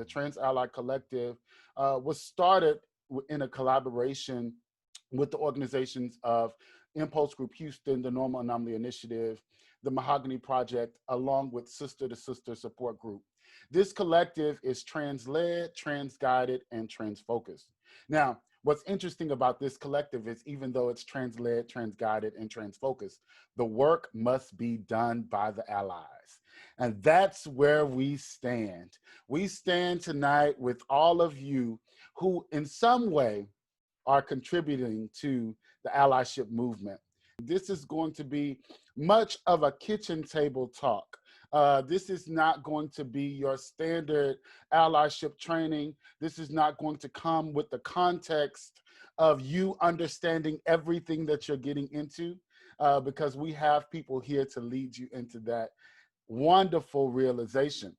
The Trans Ally Collective was started in a collaboration with the organizations of Impulse Group Houston, the Normal Anomaly Initiative, the Mahogany Project, along with Sister to Sister Support Group. This collective is trans-led, trans-guided, and trans-focused. Now, what's interesting about this collective is even though it's trans-led, trans-guided, and trans-focused, the work must be done by the allies. And that's where we stand. We stand tonight with all of you who in some way are contributing to the allyship movement. This is going to be much of a kitchen table talk. This is not going to be your standard allyship training. This is not going to come with the context of you understanding everything that you're getting into, because we have people here to lead you into that wonderful realization.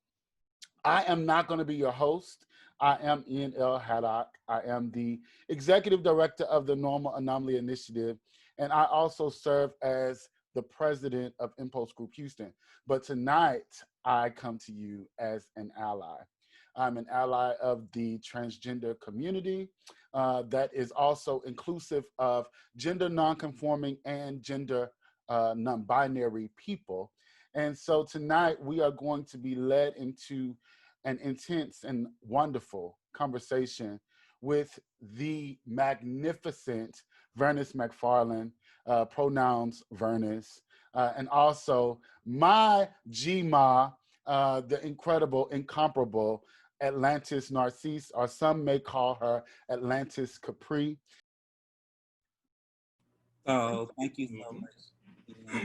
I am not going to be your host. I am Ian L. Haddock. I am the executive director of the Normal Anomaly Initiative, and I also serve as the president of Impulse Group Houston. But tonight, I come to you as an ally. I'm an ally of the transgender community that is also inclusive of gender nonconforming and gender non-binary people. And so tonight we are going to be led into an intense and wonderful conversation with the magnificent Verniss McFarland, pronouns Verniss, and also my Gma, the incredible, incomparable Atlantis Narcisse, or some may call her Atlantis Capri. So thank you so much for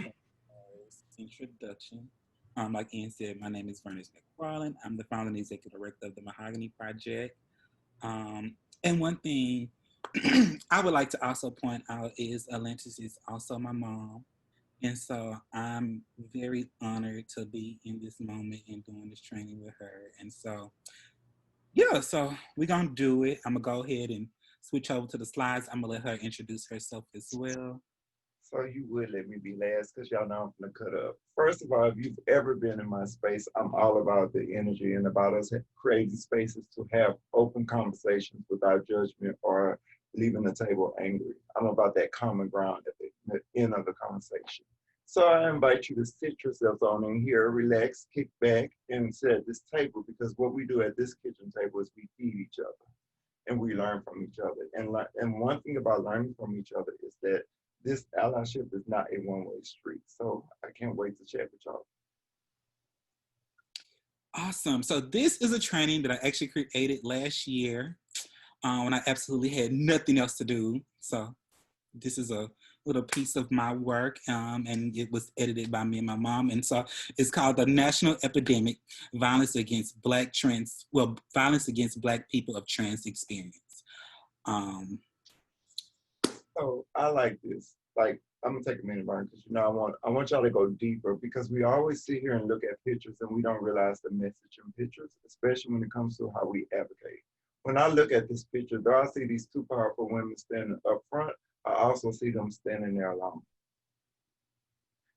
this introduction. Like Ian said, my name is Verniss McFarland. I'm the founder and executive director of the Mahogany Project. And one thing I would like to also point out is Atlantis is also my mom. And so I'm very honored to be in this moment and doing this training with her. And so, yeah, so we're going to do it. I'm going to go ahead and switch over to the slides. I'm going to let her introduce herself as well. So you would let me be last because y'all know I'm gonna cut up. First of all, if you've ever been in my space, I'm all about the energy and about us creating spaces to have open conversations without judgment or leaving the table angry. I'm about that common ground at the end of the conversation. So I invite you to sit yourselves on in here, relax, kick back, and sit at this table, because what we do at this kitchen table is we feed each other and we learn from each other. And one thing about learning from each other is that this allyship is not a one-way street. So I can't wait to chat with y'all. Awesome. So this is a training that I actually created last year when I absolutely had nothing else to do. So this is a little piece of my work, and it was edited by me and my mom. And so it's called the National Epidemic: Violence Against Violence Against Black People of Trans Experience. So I like this. Like, I'm gonna take a minute, Brian, because I want y'all to go deeper, because we always sit here and look at pictures and we don't realize the message in pictures, especially when it comes to how we advocate. When I look at this picture, though I see these two powerful women standing up front, I also see them standing there alone.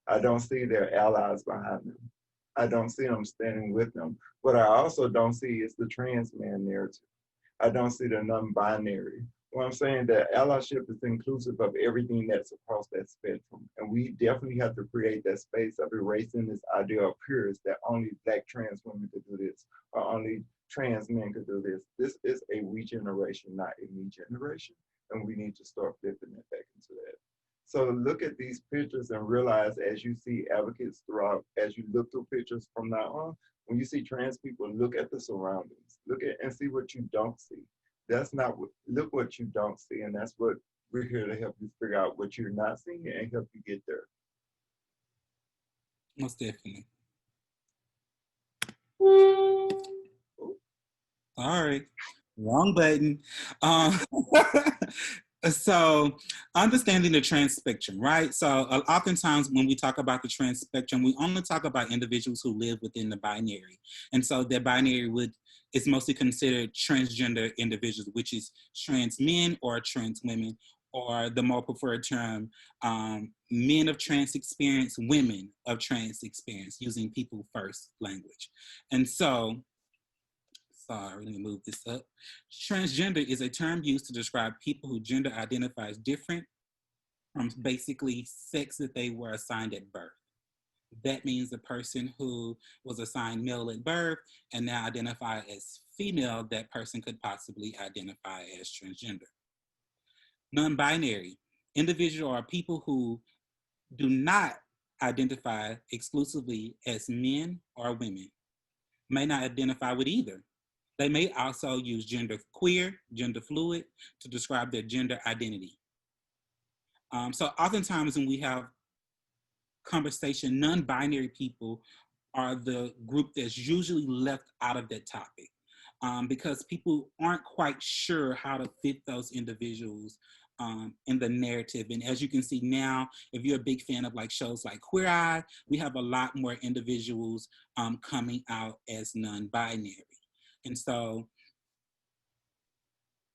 I don't see their allies behind them. I don't see them standing with them. What I also don't see is the trans man narrative. I don't see the non-binary. Well, I'm saying that allyship is inclusive of everything that's across that spectrum. And we definitely have to create that space of erasing this idea of peers that only Black trans women could do this, or only trans men could do this. This is a we generation, not a me generation. And we need to start flipping it back into that. So look at these pictures and realize, as you see advocates throughout, as you look through pictures from now on, when you see trans people, look at the surroundings. Look at and see what you don't see. That's not what, look what you don't see, and that's what we're here to help you figure out what you're not seeing and help you get there. Most definitely. Sorry, wrong button. So understanding the trans spectrum, right? So oftentimes when we talk about the trans spectrum, we only talk about individuals who live within the binary. And so that binary is mostly considered transgender individuals, which is trans men or trans women, or the more preferred term, men of trans experience, women of trans experience, using people first language. And so Sorry, let me move this up. Transgender is a term used to describe people who gender identifies different from basically sex that they were assigned at birth. That means the person who was assigned male at birth and now identify as female, that person could possibly identify as transgender. Non-binary, individual are people who do not identify exclusively as men or women, may not identify with either. They may also use gender queer, gender fluid to describe their gender identity. So oftentimes when we have conversation, non-binary people are the group that's usually left out of that topic because people aren't quite sure how to fit those individuals in the narrative. And as you can see now, if you're a big fan of like shows like Queer Eye, we have a lot more individuals coming out as non-binary. And so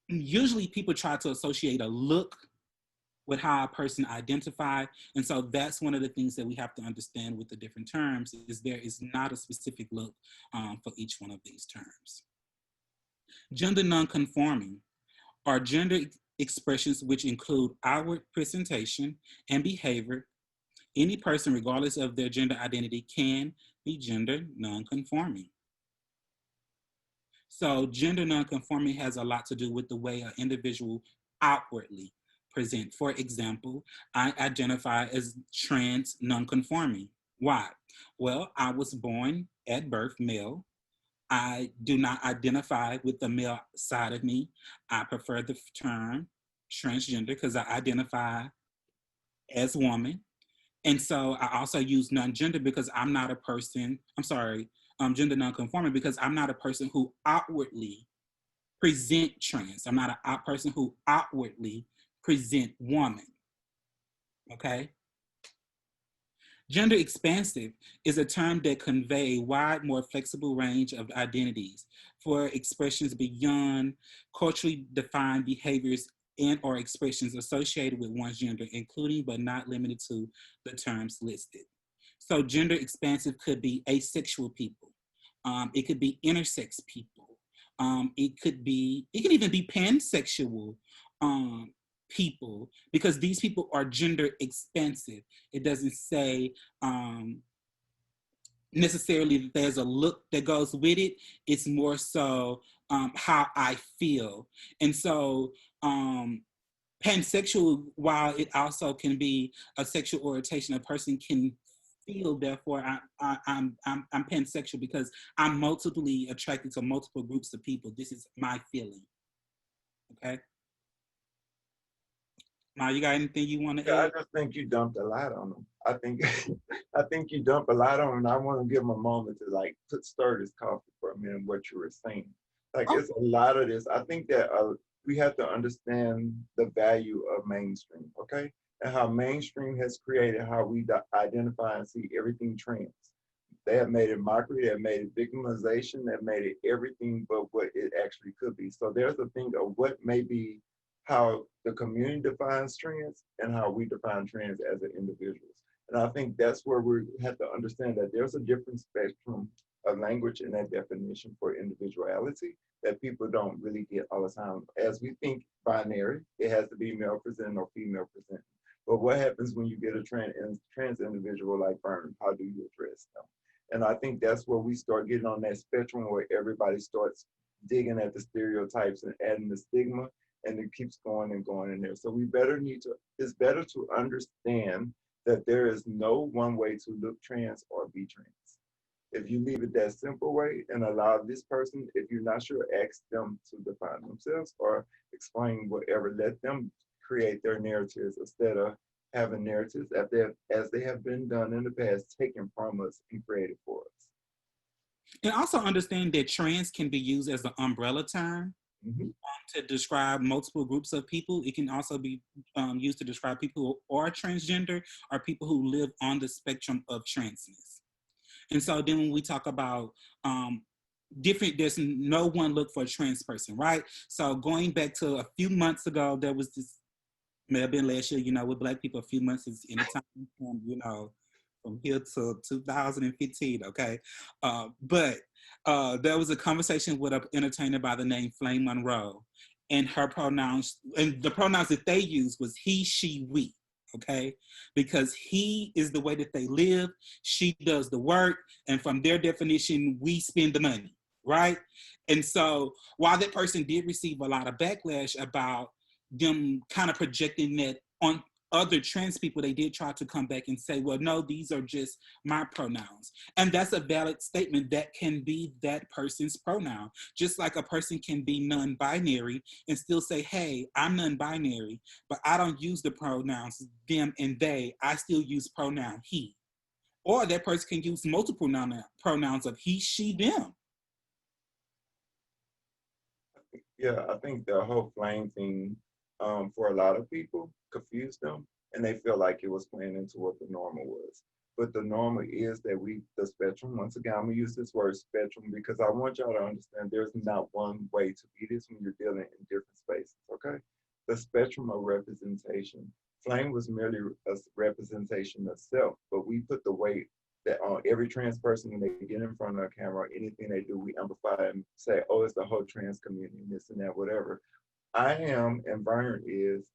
usually people try to associate a look with how a person identifies. And so that's one of the things that we have to understand with the different terms is there is not a specific look for each one of these terms. Gender nonconforming are gender expressions which include outward presentation and behavior. Any person, regardless of their gender identity, can be gender nonconforming. So gender nonconforming has a lot to do with the way an individual outwardly present. For example, I identify as trans nonconforming. Why? Well, I was born at birth male. I do not identify with the male side of me. I prefer the term transgender because I identify as woman. And so I also use non-gender because I'm not a person, gender non-conforming because I'm not a person who outwardly present trans. I'm not a person who outwardly present woman, okay? Gender expansive is a term that convey a wide, more flexible range of identities for expressions beyond culturally defined behaviors and or expressions associated with one's gender, including but not limited to the terms listed. So gender expansive could be asexual people. It could be intersex people. It can even be pansexual people, because these people are gender expansive. It doesn't say necessarily that there's a look that goes with it. It's more so how I feel. And so pansexual, while it also can be a sexual orientation, a person can feel, therefore I'm pansexual because I'm multiply attracted to multiple groups of people. This is my feeling. Okay. Now, you got anything you want to add? I just think you dumped a lot on them. I think you dumped a lot on them. And I want to give them a moment to like stir this coffee for a minute. What you were saying, like it's a lot of this. I think that we have to understand the value of mainstream, okay, and how mainstream has created how we identify and see everything trans. They have made it mockery. They have made it victimization. They have made it everything but what it actually could be. So there's a thing of what may be how the community defines trans and how we define trans as an individuals. And I think that's where we have to understand that there's a different spectrum of language in that definition for individuality that people don't really get all the time. As we think binary, it has to be male presenting or female presenting. But what happens when you get a trans individual like Vern? How do you address them? And I think that's where we start getting on that spectrum where everybody starts digging at the stereotypes and adding the stigma, and it keeps going and going in there. So it's better to understand that there is no one way to look trans or be trans. If you leave it that simple way and allow this person, if you're not sure, ask them to define themselves or explain whatever, let them create their narratives instead of having narratives as they have been done in the past, taken from us and created for us. And also understand that trans can be used as an umbrella term to describe multiple groups of people. It can also be used to describe people who are transgender or people who live on the spectrum of transness. And so then when we talk about there's no one look for a trans person, right? So going back to a few months ago, there was this, may have been last year, with Black people, a few months is any time from, from here to 2015, okay? But there was a conversation with an entertainer by the name Flame Monroe, and her pronouns, and the pronouns that they used was he, she, we. Okay, because he is the way that they live, she does the work, and from their definition, we spend the money, right? And so, while that person did receive a lot of backlash about them kind of projecting that on other trans people, they did try to come back and say, well, no, these are just my pronouns. And that's a valid statement. That can be that person's pronoun. Just like a person can be non-binary and still say, hey, I'm non-binary, but I don't use the pronouns them and they. I still use pronoun he. Or that person can use multiple pronouns of he, she, them. Yeah, I think the whole flame thing, for a lot of people, confused them, and they feel like it was playing into what the normal was. But the normal is that the spectrum, once again, I'm gonna use this word spectrum because I want y'all to understand there's not one way to be this when you're dealing in different spaces, okay? The spectrum of representation. Flame was merely a representation of self, but we put the weight that on every trans person when they get in front of a camera, anything they do, we amplify and say, oh, it's the whole trans community, and this and that, whatever. I am, and Vern is,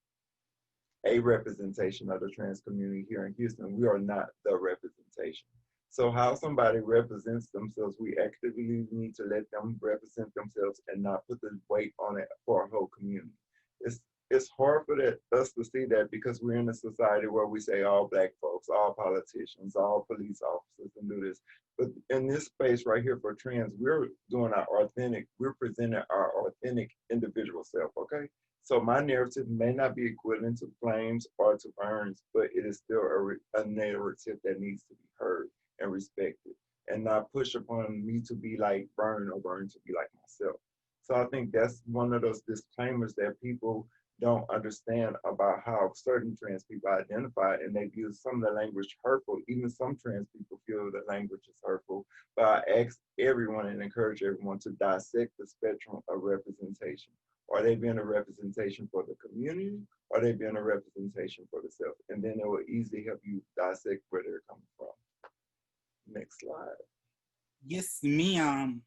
a representation of the trans community here in Houston. We are not the representation. So how somebody represents themselves, we actively need to let them represent themselves and not put the weight on it for our whole community. It's hard for us to see that because we're in a society where we say all Black folks, all politicians, all police officers can do this. But in this space right here for trans, we're doing we're presenting our authentic individual self, okay? So my narrative may not be equivalent to Flames or to Vern's, but it is still a narrative that needs to be heard and respected and not push upon me to be like Vern or Vern to be like myself. So I think that's one of those disclaimers that people don't understand about how certain trans people identify, and they view some of the language hurtful. Even some trans people feel the language is hurtful. But I ask everyone and encourage everyone to dissect the spectrum of representation. Are they being a representation for the community? Are they being a representation for the self? And then it will easily help you dissect where they're coming from. Next slide. Yes, ma'am.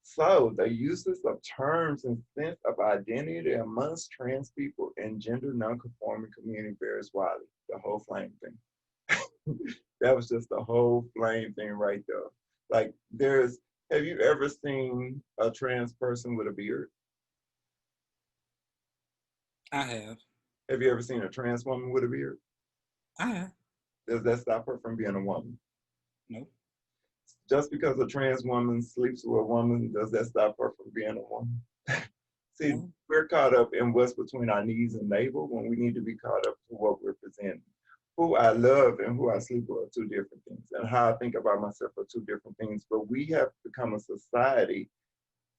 So the uses of terms and sense of identity amongst trans people and gender nonconforming community varies widely. The whole flame thing. That was just the whole flame thing right there. Like have you ever seen a trans person with a beard? I have. Have you ever seen a trans woman with a beard? I have. Does that stop her from being a woman? No. Just because a trans woman sleeps with a woman, does that stop her from being a woman? See, we're caught up in what's between our knees and navel when we need to be caught up to what we're presenting. Who I love and who I sleep with are two different things, and how I think about myself are two different things. But we have become a society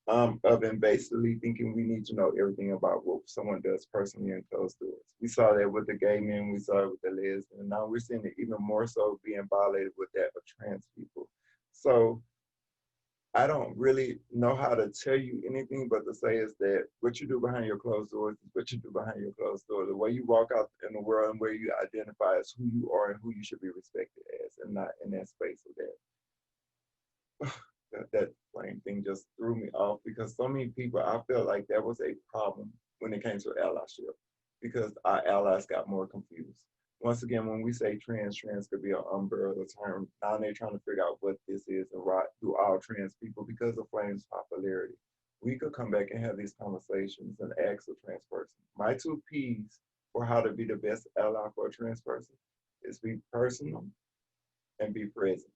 of invasively thinking we need to know everything about what someone does personally in closed doors. We saw that with the gay men, we saw it with the lesbians, and now we're seeing it even more so being violated with that of trans people. So I don't really know how to tell you anything but to say is that what you do behind your closed doors is what you do behind your closed doors. The way you walk out in the world and where you identify as who you are and who you should be respected as, and not in that space of that. That flame thing just threw me off because so many people, I felt like that was a problem when it came to allyship because our allies got more confused. Once again, when we say trans could be an umbrella term. Now they're trying to figure out what this is and why do all trans people, because of Flame's popularity. We could come back and have these conversations and ask a trans person. My two P's for how to be the best ally for a trans person is be personal and be present.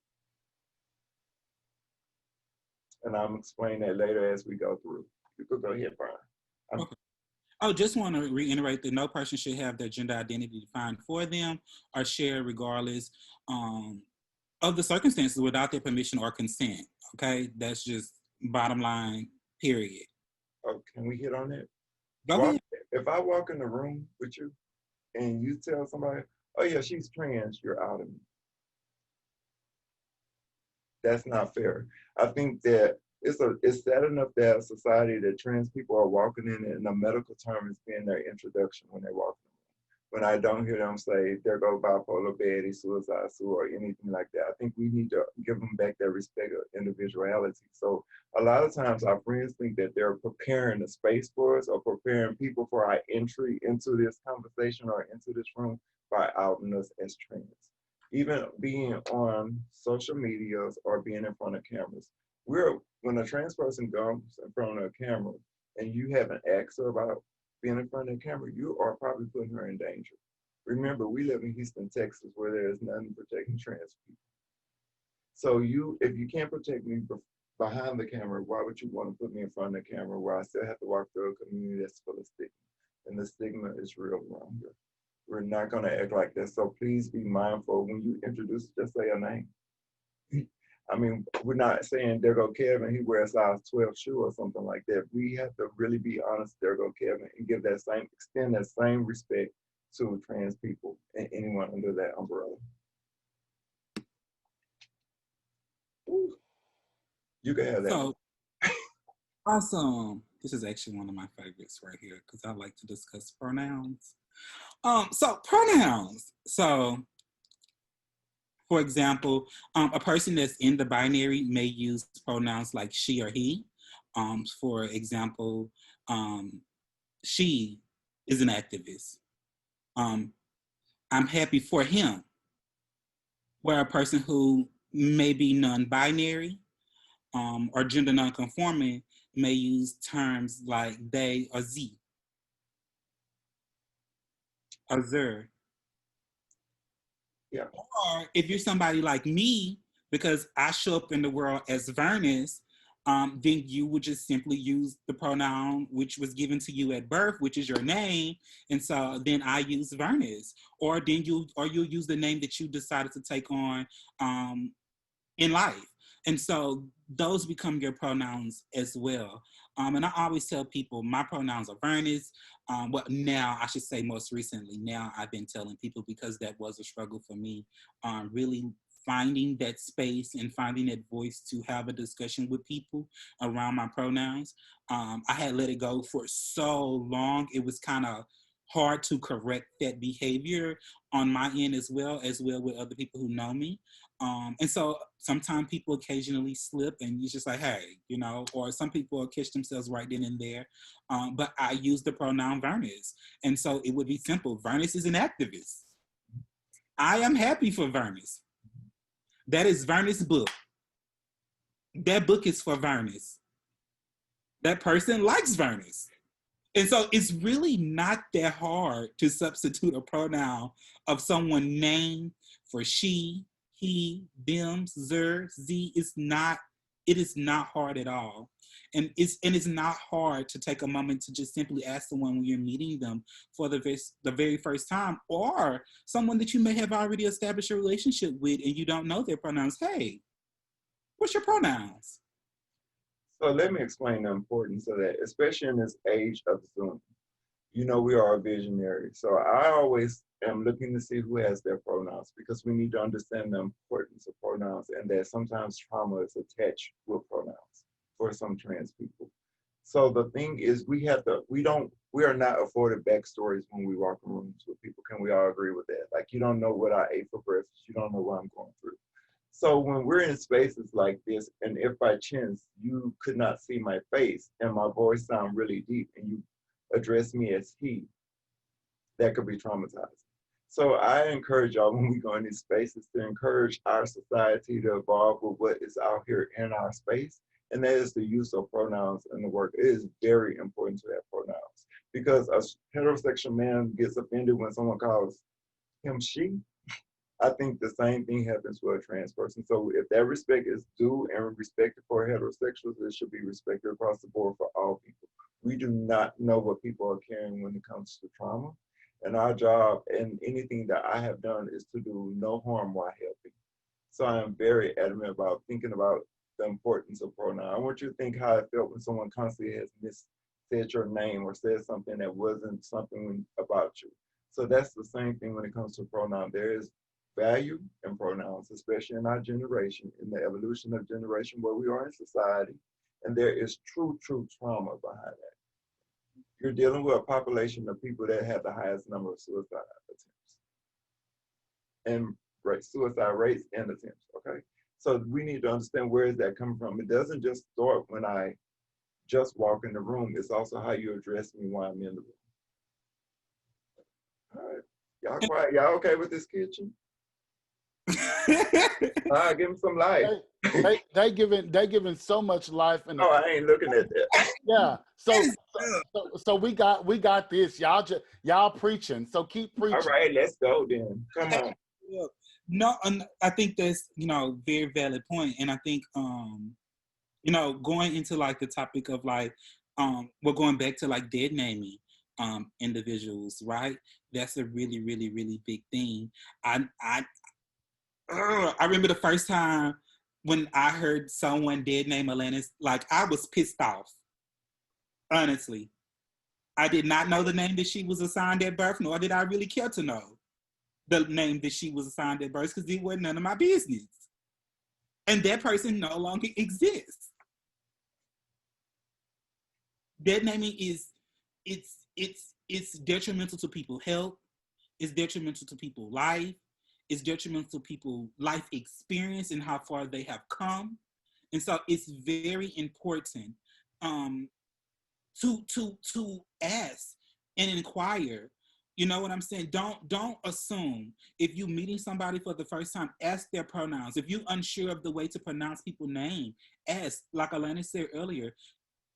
And I'm explaining that later as we go through. You could go ahead, Brian. Okay. I just want to reiterate that no person should have their gender identity defined for them or shared regardless of the circumstances without their permission or consent. Okay, that's just bottom line, period. Oh, can we hit on that? Go ahead. If I walk in the room with you and you tell somebody, oh yeah, she's trans, you're out of me. That's not fair. I think that it's sad enough that a society that trans people are walking in and the medical term is being their introduction when they walk in. When I don't hear them say, there go bipolar Betty, suicide Sue, or anything like that. I think we need to give them back their respect of individuality. So A lot of times our friends think that they're preparing the space for us or preparing people for our entry into this conversation or into this room by outing us as trans. Even being on social medias or being in front of cameras. When a trans person comes in front of a camera and you haven't asked her about being in front of the camera, you are probably putting her in danger. Remember, we live in Houston, Texas, where there is nothing protecting trans people. So if you can't protect me behind the camera, why would you want to put me in front of the camera where I still have to walk through a community that's full of stigma? And the stigma is real wrong here. We're not going to act like that. So please be mindful when you introduce, just say a name. I mean, we're not saying there go Kevin, he wears size 12 shoe or something like that. We have to really be honest, there go Kevin, and extend that same respect to trans people and anyone under that umbrella. Ooh. You can have that. So, awesome. This is actually one of my favorites right here because I like to discuss pronouns. So pronouns. So, for example, a person that's in the binary may use pronouns like she or he. For example, she is an activist. I'm happy for him. Where a person who may be non-binary or gender non-conforming may use terms like they or ze or zer. Yeah. Or if you're somebody like me, because I show up in the world as Verniss, then you would just simply use the pronoun which was given to you at birth, which is your name, and so then I use Verniss. Or you'll use the name that you decided to take on in life. And so those become your pronouns as well. And I always tell people my pronouns are Verniss. Well, now I should say most recently, now I've been telling people because that was a struggle for me, really finding that space and finding that voice to have a discussion with people around my pronouns. I had let it go for so long. It was kind of hard to correct that behavior on my end as well with other people who know me. And so sometimes people occasionally slip and you're just like, hey, you know, or some people catch themselves right then and there. But I use the pronoun Verniss. And so it would be simple. Verniss is an activist. I am happy for Verniss. That is Verniss' book. That book is for Verniss. That person likes Verniss. And so it's really not that hard to substitute a pronoun of someone's name for she, he, them, zer, z. It is not hard at all. And it's not hard to take a moment to just simply ask someone when you're meeting them for the very first time, or someone that you may have already established a relationship with and you don't know their pronouns. Hey, what's your pronouns? So let me explain the importance of that, especially in this age of Zoom. You know, we are a visionary. So I always am looking to see who has their pronouns because we need to understand the importance of pronouns and that sometimes trauma is attached with pronouns for some trans people. So the thing is we are not afforded backstories when we walk in rooms with people. Can we all agree with that? Like you don't know what I ate for breakfast. You don't know what I'm going through. So when we're in spaces like this, and if by chance you could not see my face and my voice sound really deep and you address me as he, that could be traumatizing. So I encourage y'all when we go in these spaces to encourage our society to evolve with what is out here in our space, and that is the use of pronouns in the work. It is very important to have pronouns because a heterosexual man gets offended when someone calls him she. I think the same thing happens with a trans person. So if that respect is due and respected for heterosexuals, it should be respected across the board for all people. We do not know what people are carrying when it comes to trauma. And our job and anything that I have done is to do no harm while helping. So I am very adamant about thinking about the importance of pronoun. I want you to think how it felt when someone constantly has said your name or said something that wasn't something about you. So that's the same thing when it comes to pronoun. There is value in pronouns, especially in our generation, in the evolution of generation where we are in society, and there is true trauma behind that. You're dealing with a population of people that have the highest number of suicide attempts and suicide rates and attempts, okay? So we need to understand where is that coming from. It doesn't just start when I just walk in the room. It's also how you address me while I'm in the room. All right. Y'all quiet. Y'all okay with this kitchen? Give him some life. They giving so much life in the Oh, I ain't looking at that. yeah. So we got this. Y'all preaching. So keep preaching. All right, let's go then. Come on. No, I think that's, you know, very valid point. And I think you know, going into like the topic of like we're going back to like dead naming individuals, right? That's a really, really, really big thing. I remember the first time when I heard someone dead name Atlantis, like I was pissed off. Honestly, I did not know the name that she was assigned at birth, nor did I really care to know the name that she was assigned at birth, because it wasn't none of my business. And that person no longer exists. Dead naming is it's detrimental to people's health. It's detrimental to people's life. It's detrimental to people's life experience and how far they have come. And so it's very important to ask and inquire. You know what I'm saying? Don't assume. If you're meeting somebody for the first time, ask their pronouns. If you're unsure of the way to pronounce people's name, ask. Like Alana said earlier,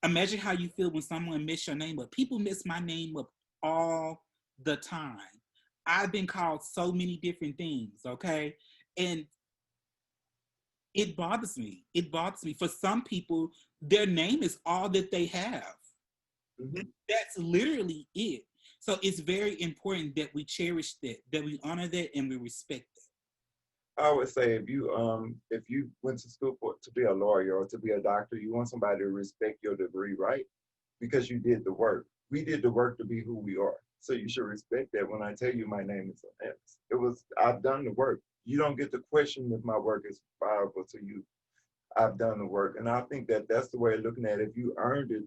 imagine how you feel when someone mess your name up. People mess my name up all the time. I've been called so many different things, okay? And it bothers me. It bothers me. For some people, their name is all that they have. Mm-hmm. That's literally it. So it's very important that we cherish that we honor that, and we respect that. I would say if you went to school to be a lawyer or to be a doctor, you want somebody to respect your degree, right? Because you did the work. We did the work to be who we are. So you should respect that when I tell you my name is Atlantis. I've done the work. You don't get to question if my work is valuable to you. I've done the work. And I think that that's the way of looking at it. If you earned it,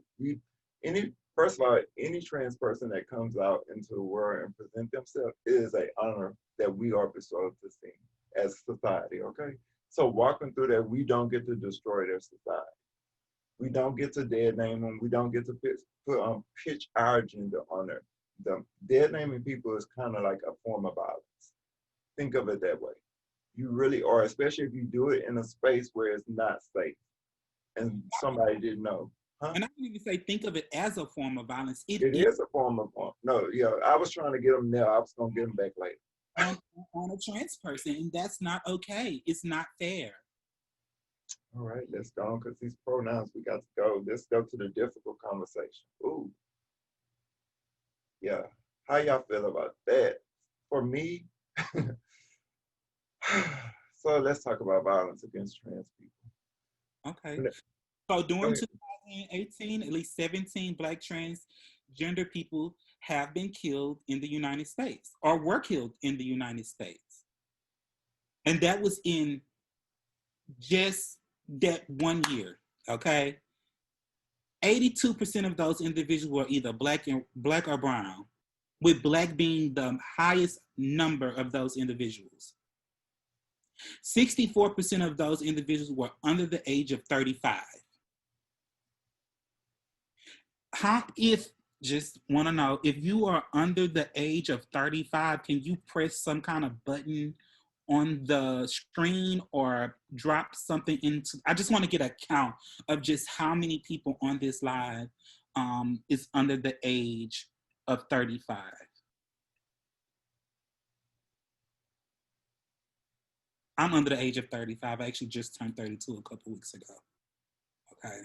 first of all, any trans person that comes out into the world and present themselves, it is an honor that we are bestowed to see as a society, okay? So walking through that, we don't get to destroy their society. We don't get to dead name them. We don't get to pitch our agenda on them. Dead naming people is kind of like a form of violence. Think of it that way. You really are, especially if you do it in a space where it's not safe and somebody didn't know. Huh? And I can even say, think of it as a form of violence. It is a form of no, yeah. I was trying to get them now. I was gonna get them back later. On a trans person, and that's not okay. It's not fair. All right, let's go because these pronouns we got to go. Let's go to the difficult conversation. Ooh, yeah. How y'all feel about that? For me, so let's talk about violence against trans people. Okay. So during 2018, at least 17 Black transgender people have been killed in the United States or were killed in the United States. And that was in just that 1 year, okay? 82% of those individuals were either black or brown, with Black being the highest number of those individuals. 64% of those individuals were under the age of 35. Just want to know, if you are under the age of 35, can you press some kind of button on the screen or drop something into, I just want to get a count of just how many people on this live is under the age of 35. I'm under the age of 35. I actually just turned 32 a couple weeks ago. Okay.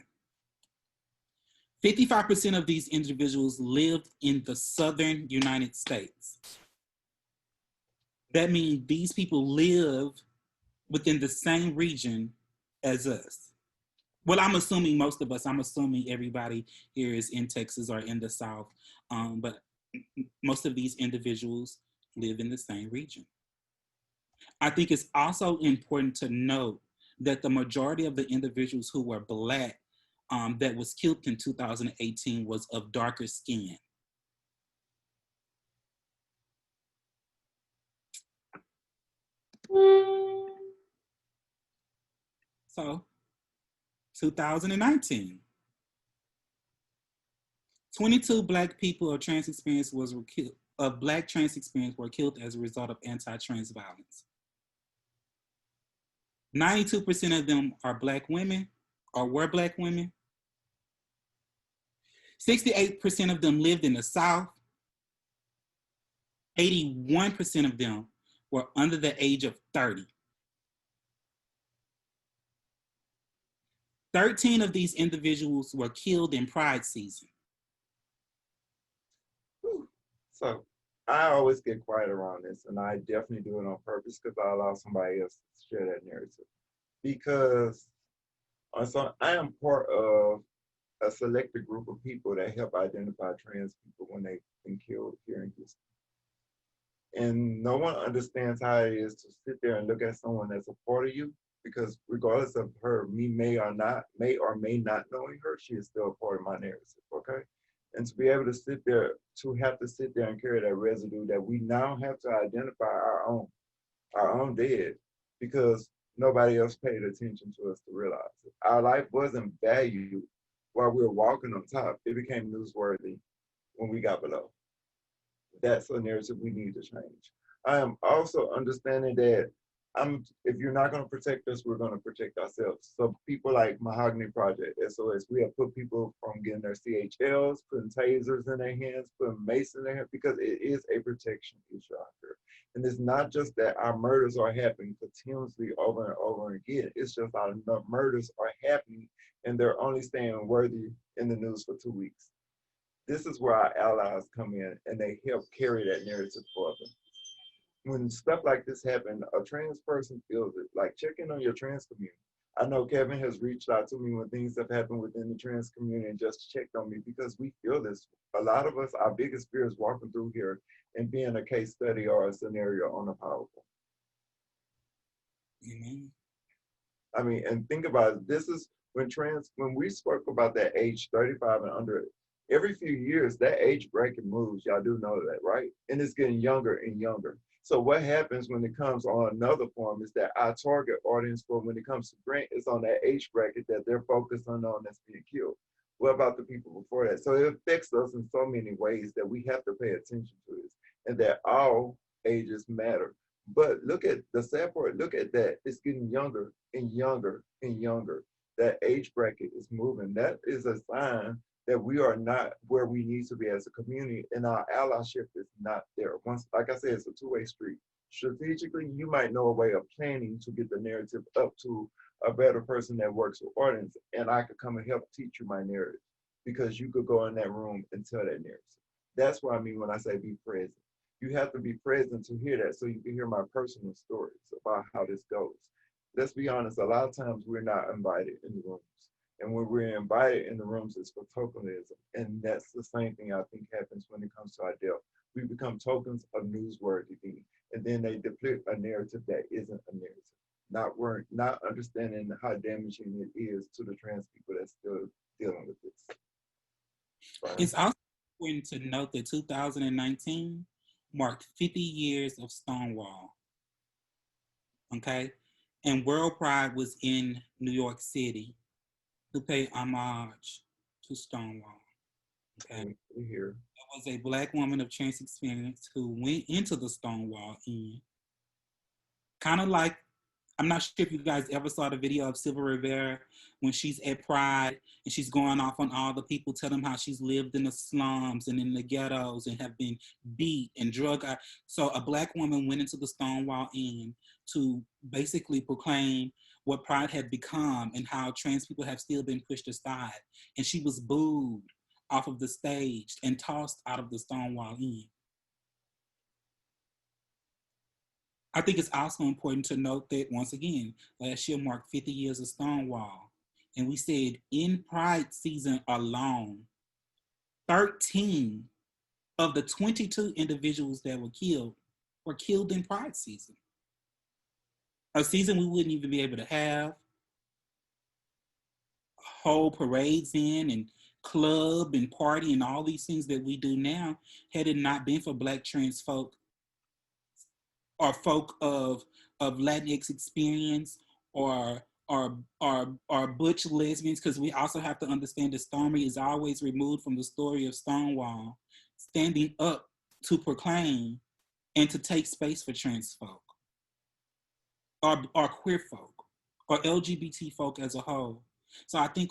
55% of these individuals lived in the southern United States. That means these people live within the same region as us. Well, I'm assuming most of us, I'm assuming everybody here is in Texas or in the South, but most of these individuals live in the same region. I think it's also important to note that the majority of the individuals who were Black that was killed in 2018 was of darker skin. So 2019, 22 Black people of trans experience Black trans experience were killed as a result of anti-trans violence. 92% of them are Black women or were Black women. 68% of them lived in the South. 81% of them were under the age of 30. 13 of these individuals were killed in Pride season. So I always get quiet around this, and I definitely do it on purpose because I allow somebody else to share that narrative. Because I am part of a selected group of people that help identify trans people when they've been killed here in Houston. And no one understands how it is to sit there and look at someone that's a part of you, because regardless of her, may or may not knowing her, she is still a part of my narrative, okay? And to be able to sit there and carry that residue that we now have to identify our own dead, because nobody else paid attention to us to realize it. Our life wasn't valued while we were walking on top. It became newsworthy when we got below. That's a narrative we need to change. I am also understanding that if you're not going to protect us, we're going to protect ourselves. So people like Mahogany Project, SOS, we have put people from getting their CHLs, putting tasers in their hands, putting mace in their hands, because it is a protection issue out there. And it's not just that our murders are happening continuously over and over again. It's just our murders are happening and they're only staying worthy in the news for 2 weeks. This is where our allies come in and they help carry that narrative further. When stuff like this happens, a trans person feels it. Like, check in on your trans community. I know Kevin has reached out to me when things have happened within the trans community and just checked on me, because we feel this. A lot of us, our biggest fear is walking through here and being a case study or a scenario on a PowerPoint. Mm-hmm. I mean, and think about it. This is when we spoke about that age 35 and under, every few years, that age bracket moves. Y'all do know that, right? And it's getting younger and younger. So what happens when it comes on another form is that our target audience for when it comes to grant is on that age bracket that they're focused on that's being killed. What about the people before that? So it affects us in so many ways that we have to pay attention to this, and that all ages matter. But look at the sad part, look at that. It's getting younger and younger and younger. That age bracket is moving. That is a sign that we are not where we need to be as a community, and our allyship is not there. Once, like I said, it's a two-way street. Strategically, you might know a way of planning to get the narrative up to a better person that works with audience, and I could come and help teach you my narrative, because you could go in that room and tell that narrative. That's what I mean when I say be present. You have to be present to hear that, so you can hear my personal stories about how this goes. Let's be honest, a lot of times we're not invited in the rooms. And when we're invited in the rooms, it's for tokenism. And that's the same thing I think happens when it comes to our death. We become tokens of newsworthy things. And then they deplete a narrative that isn't a narrative. Not understanding how damaging it is to the trans people that's still dealing with this. Right. It's also important to note that 2019 marked 50 years of Stonewall. Okay? And World Pride was in New York City to pay homage to Stonewall. Okay. Here. There was a Black woman of trans experience who went into the Stonewall Inn. Kind of like, I'm not sure if you guys ever saw the video of Silva Rivera when she's at Pride and she's going off on all the people, telling them how she's lived in the slums and in the ghettos and have been beat and drugged. So a Black woman went into the Stonewall Inn to basically proclaim what Pride had become and how trans people have still been pushed aside. And she was booed off of the stage and tossed out of the Stonewall Inn. I think it's also important to note that, once again, last year marked 50 years of Stonewall. And we said in Pride season alone, 13 of the 22 individuals that were killed in Pride season. A season we wouldn't even be able to have whole parades in and club and party and all these things that we do now, had it not been for Black trans folk or folk of Latinx experience or are butch lesbians, because we also have to understand that Stormy is always removed from the story of Stonewall, standing up to proclaim and to take space for trans folk, or queer folk, or LGBT folk as a whole. So I think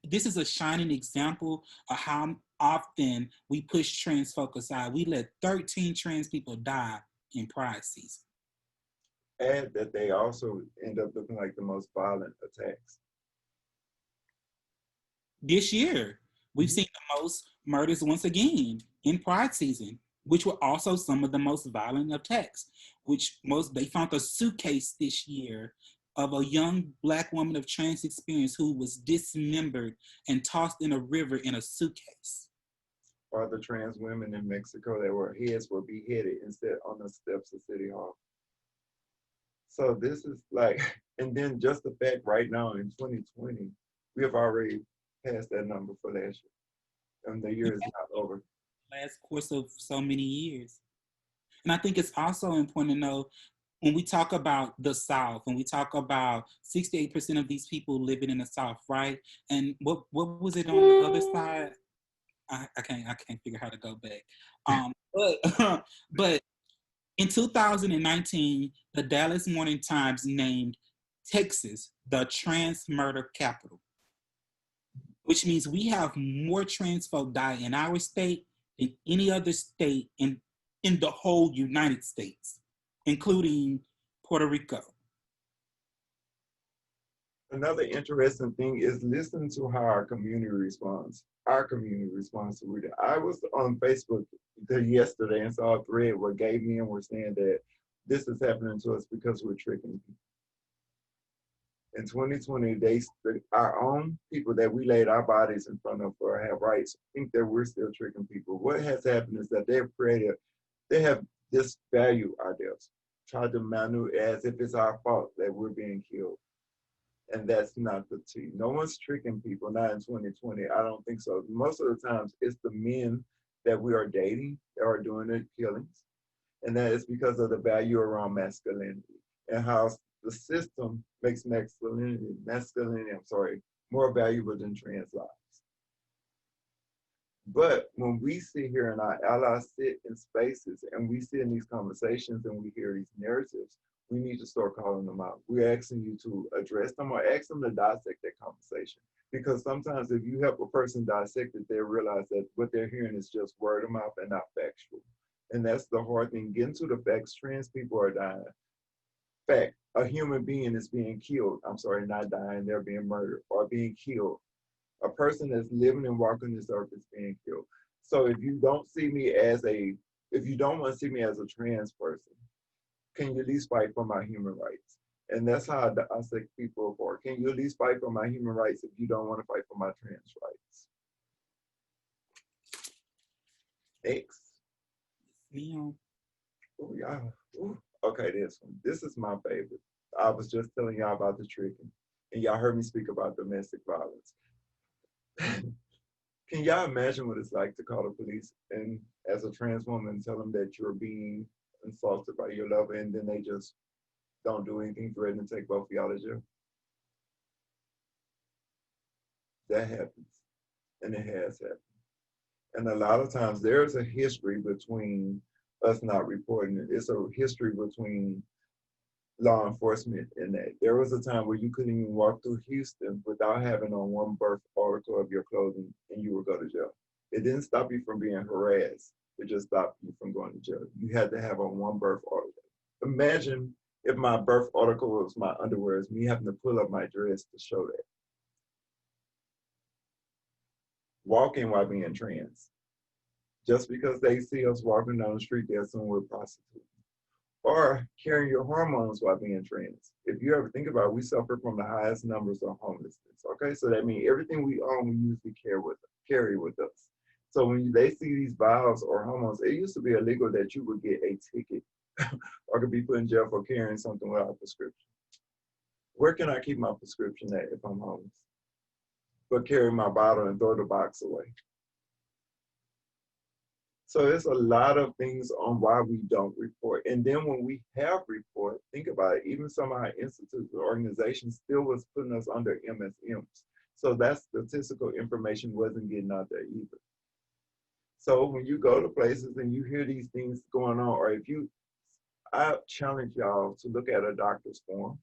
this is a shining example of how often we push trans folk aside. We let 13 trans people die in Pride season. And that they also end up looking like the most violent attacks. This year, we've seen the most murders once again in Pride season, which were also some of the most violent attacks. They found a suitcase this year of a young Black woman of trans experience who was dismembered and tossed in a river in a suitcase. Or the trans women in Mexico that were heads were beheaded instead on the steps of City Hall. So this is like, and then just the fact right now in 2020, we have already passed that number for last year. And the year is not over. Last course of so many years. And I think it's also important to know, when we talk about the South, when we talk about 68% of these people living in the South, right? And what was it on the other side? I can't figure how to go back. But in 2019, the Dallas Morning Times named Texas the trans murder capital, which means we have more trans folk die in our state than any other state in the whole United States, including Puerto Rico. Another interesting thing is listening to how our community responds. Our community responds to it. I was on Facebook yesterday and saw a thread where gay men were saying that this is happening to us because we're tricking people. In 2020, our own people that we laid our bodies in front of or have rights think that we're still tricking people. What has happened is that they have disvalued our deaths, tried to maneuver as if it's our fault that we're being killed. And that's not the tea. No one's tricking people, not in 2020. I don't think so. Most of the times, it's the men that we are dating that are doing the killings. And that is because of the value around masculinity and how the system makes masculinity, more valuable than trans lives. But when we sit here and our allies sit in spaces and we sit in these conversations and we hear these narratives, we need to start calling them out. We're asking you to address them or ask them to dissect that conversation. Because sometimes if you help a person dissect it, they realize that what they're hearing is just word of mouth and not factual. And that's the hard thing. Getting to the facts, trans people are dying. Fact, a human being is being killed. I'm sorry, not dying, they're being murdered or being killed. A person that's living and walking this earth is being killed. So if you don't want to see me as a trans person, can you at least fight for my human rights? And that's how I say people are. Can you at least fight for my human rights if you don't want to fight for my trans rights? Next. Leon. Oh, yeah. Ooh. Okay, this one. This is my favorite. I was just telling y'all about the tricking, and y'all heard me speak about domestic violence. Can y'all imagine what it's like to call the police and as a trans woman tell them that you're being assaulted by your lover, and then they just don't do anything, threaten to take both of y'all to jail? That happens, and it has happened. And a lot of times there's a history between us not reporting it. It's a history between law enforcement in that. There was a time where you couldn't even walk through Houston without having on one birth article of your clothing and you would go to jail. It didn't stop you from being harassed. It just stopped you from going to jail. You had to have on one birth article. Imagine if my birth article was my underwear, it's me having to pull up my dress to show that. Walking while being trans. Just because they see us walking down the street, they assume we're prostitutes. Or carrying your hormones while being trans. If you ever think about it, we suffer from the highest numbers of homelessness. Okay, so that means everything we own, we usually carry with us. So when they see these vials or hormones, it used to be illegal that you would get a ticket or could be put in jail for carrying something without a prescription. Where can I keep my prescription at if I'm homeless? But carry my bottle and throw the box away. So it's a lot of things on why we don't report. And then when we have report, think about it, even some of our institutes or organizations still was putting us under MSMs. So that statistical information wasn't getting out there either. So when you go to places and you hear these things going on, or if you, I challenge y'all to look at a doctor's form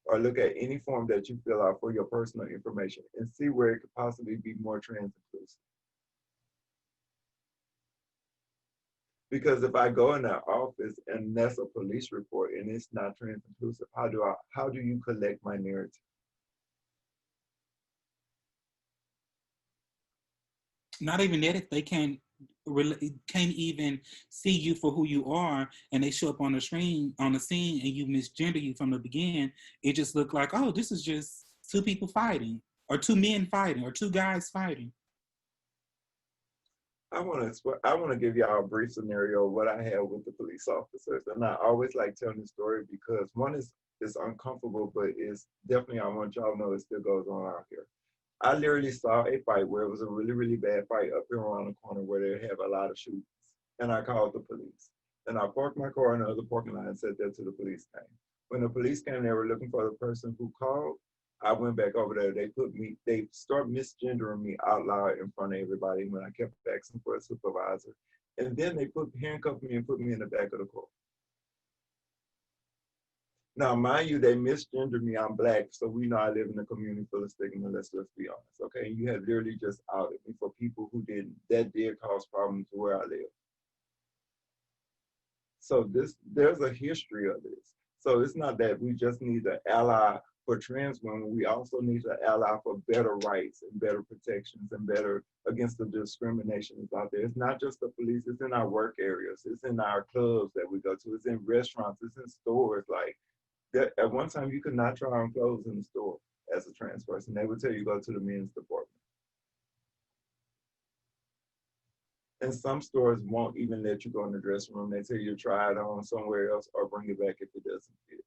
or look at any form that you fill out for your personal information and see where it could possibly be more trans inclusive. Because if I go in that office and that's a police report and it's not trans inclusive, how do you collect my narrative? Not even that, if they can't even see you for who you are, and they show up on the screen, on the scene, and you misgender you from the beginning, it just looked like, oh, this is just two people fighting, or two men fighting, or two guys fighting. I want to give y'all a brief scenario of what I had with the police officers, and I always like telling the story because one is it's uncomfortable, but it's definitely, I want y'all to know it still goes on out here. I literally saw a fight where it was a really, really bad fight up here around the corner where they have a lot of shootings, and I called the police. And I parked my car in the other parking lot and said that to the police came. When the police came, they were looking for the person who called. I went back over there. They started misgendering me out loud in front of everybody when I kept asking for a supervisor. And then they handcuffed me and put me in the back of the car. Now, mind you, they misgendered me. I'm Black, so we know I live in a community full of stigma. Let's just be honest, okay? You have literally just outed me for people who that did cause problems where I live. So there's a history of this. So it's not that we just need to ally for trans women, we also need to ally for better rights and better protections and better against the discrimination that's out there. It's not just the police, it's in our work areas, it's in our clubs that we go to, it's in restaurants, it's in stores. Like at one time you could not try on clothes in the store as a trans person. They would tell you go to the men's department. And some stores won't even let you go in the dressing room. They tell you to try it on somewhere else or bring it back if it doesn't fit.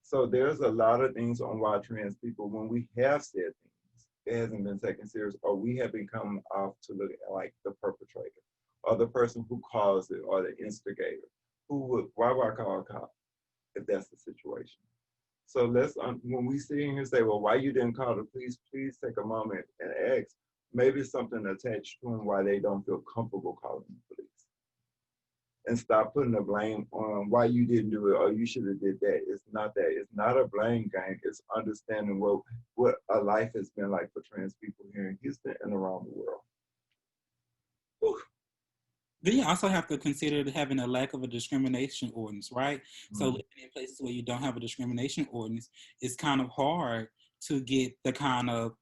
So there's a lot of things on why trans people, when we have said things, it hasn't been taken serious, or we have become off to look at like the perpetrator or the person who caused it or the instigator. Why would I call a cop if that's the situation? So when we sit here and say, well, why you didn't call the police, please take a moment and ask, maybe something attached to them why they don't feel comfortable calling the police. And stop putting the blame on why you didn't do it or you should have did that. It's not that. It's not a blame game. It's understanding what a life has been like for trans people here in Houston and around the world. Whew. Then you also have to consider having a lack of a discrimination ordinance, right? Mm-hmm. So living in places where you don't have a discrimination ordinance, it's kind of hard to get the kind of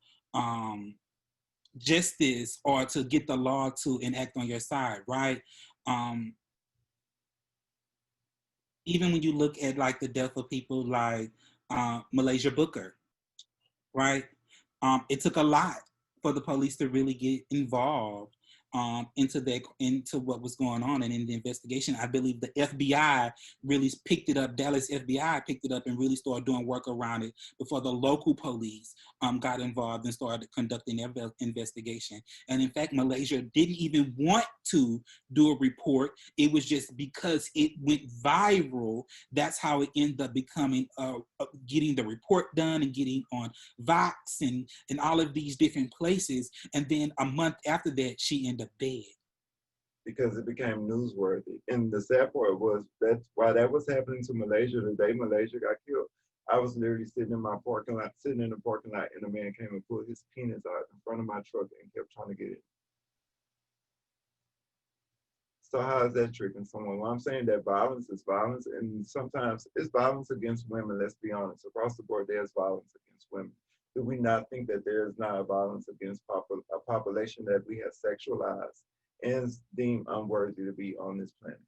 justice or to get the law to enact on your side, right? Even when you look at like the death of people like Malaysia Booker, right? It took a lot for the police to really get involved into what was going on and in the investigation. I believe the FBI really picked it up. Dallas FBI picked it up and really started doing work around it before the local police got involved and started conducting their investigation. And in fact, Malaysia didn't even want to do a report. It was just because it went viral. That's how it ended up becoming, getting the report done and getting on Vox and all of these different places. And then a month after that, she ended up dead. Because it became newsworthy. And the sad part was that's why that was happening to Malaysia the day Malaysia got killed. I was literally sitting in the parking lot, and a man came and pulled his penis out in front of my truck and kept trying to get it. So how is that tricking someone? Well, I'm saying that violence is violence, and sometimes it's violence against women, let's be honest. Across the board, there's violence against women. Do we not think that there is not a violence against a population that we have sexualized and deemed unworthy to be on this planet?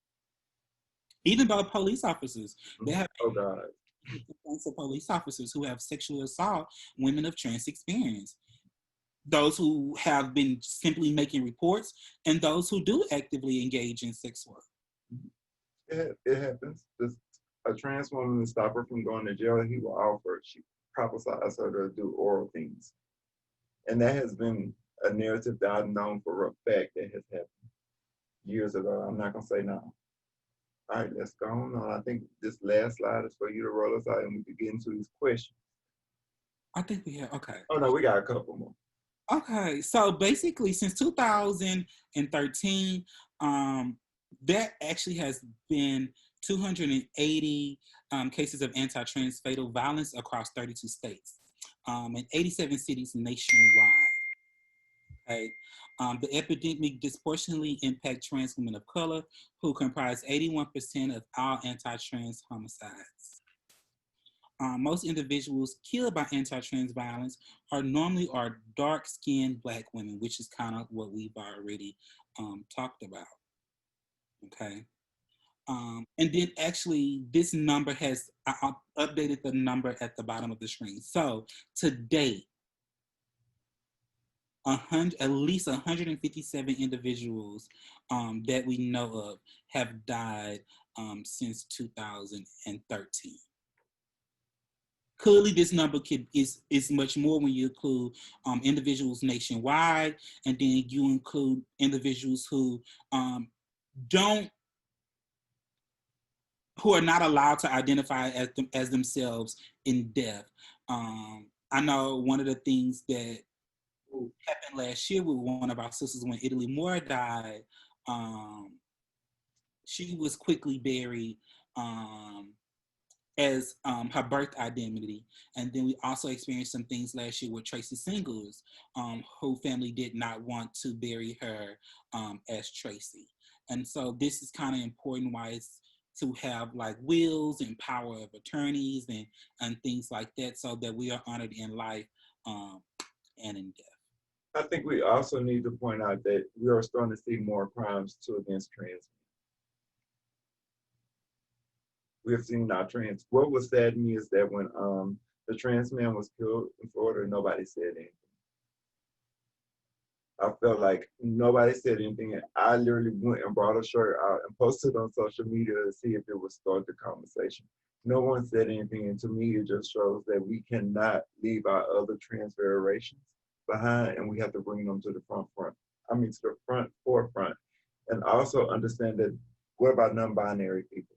Even by police officers. They have complaints of police officers who have sexually assault women of trans experience. Those who have been simply making reports and those who do actively engage in sex work. It happens. A trans woman to stop her from going to jail, she prophesies her to do oral things. And that has been a narrative that I've known for a fact that has happened years ago. I'm not gonna say now. All right, let's go on. I think this last slide is for you to roll us out and we can get into these questions. I think we have, okay. Oh no, we got a couple more. Okay, so basically since 2013, there actually has been 280 cases of anti-trans fatal violence across 32 states and 87 cities nationwide. Okay. The epidemic disproportionately impacts trans women of color, who comprise 81% of all anti-trans homicides. Most individuals killed by anti-trans violence are normally dark-skinned Black women, which is kind of what we've already talked about. Okay. And then actually this number has, I updated the number at the bottom of the screen. So to date, at least 157 individuals that we know of have died since 2013. Clearly, this number is much more when you include individuals nationwide, and then you include individuals who are not allowed to identify as themselves in death. I know one of the things that happened last year with one of our sisters when Italy Moore died. She was quickly buried as her birth identity. And then we also experienced some things last year with Tracy Singles, who family did not want to bury her as Tracy. And so this is kind of important why it's to have like wills and power of attorneys and things like that, so that we are honored in life and in death. I think we also need to point out that we are starting to see more crimes too against trans men. We have seen our trans. What was sad to me is that when the trans man was killed in Florida, nobody said anything. I felt like nobody said anything. I literally went and brought a shirt out and posted on social media to see if it would start the conversation. No one said anything, and to me, it just shows that we cannot leave our other trans variations behind, and we have to bring them to the forefront, and also understand that what about non-binary people?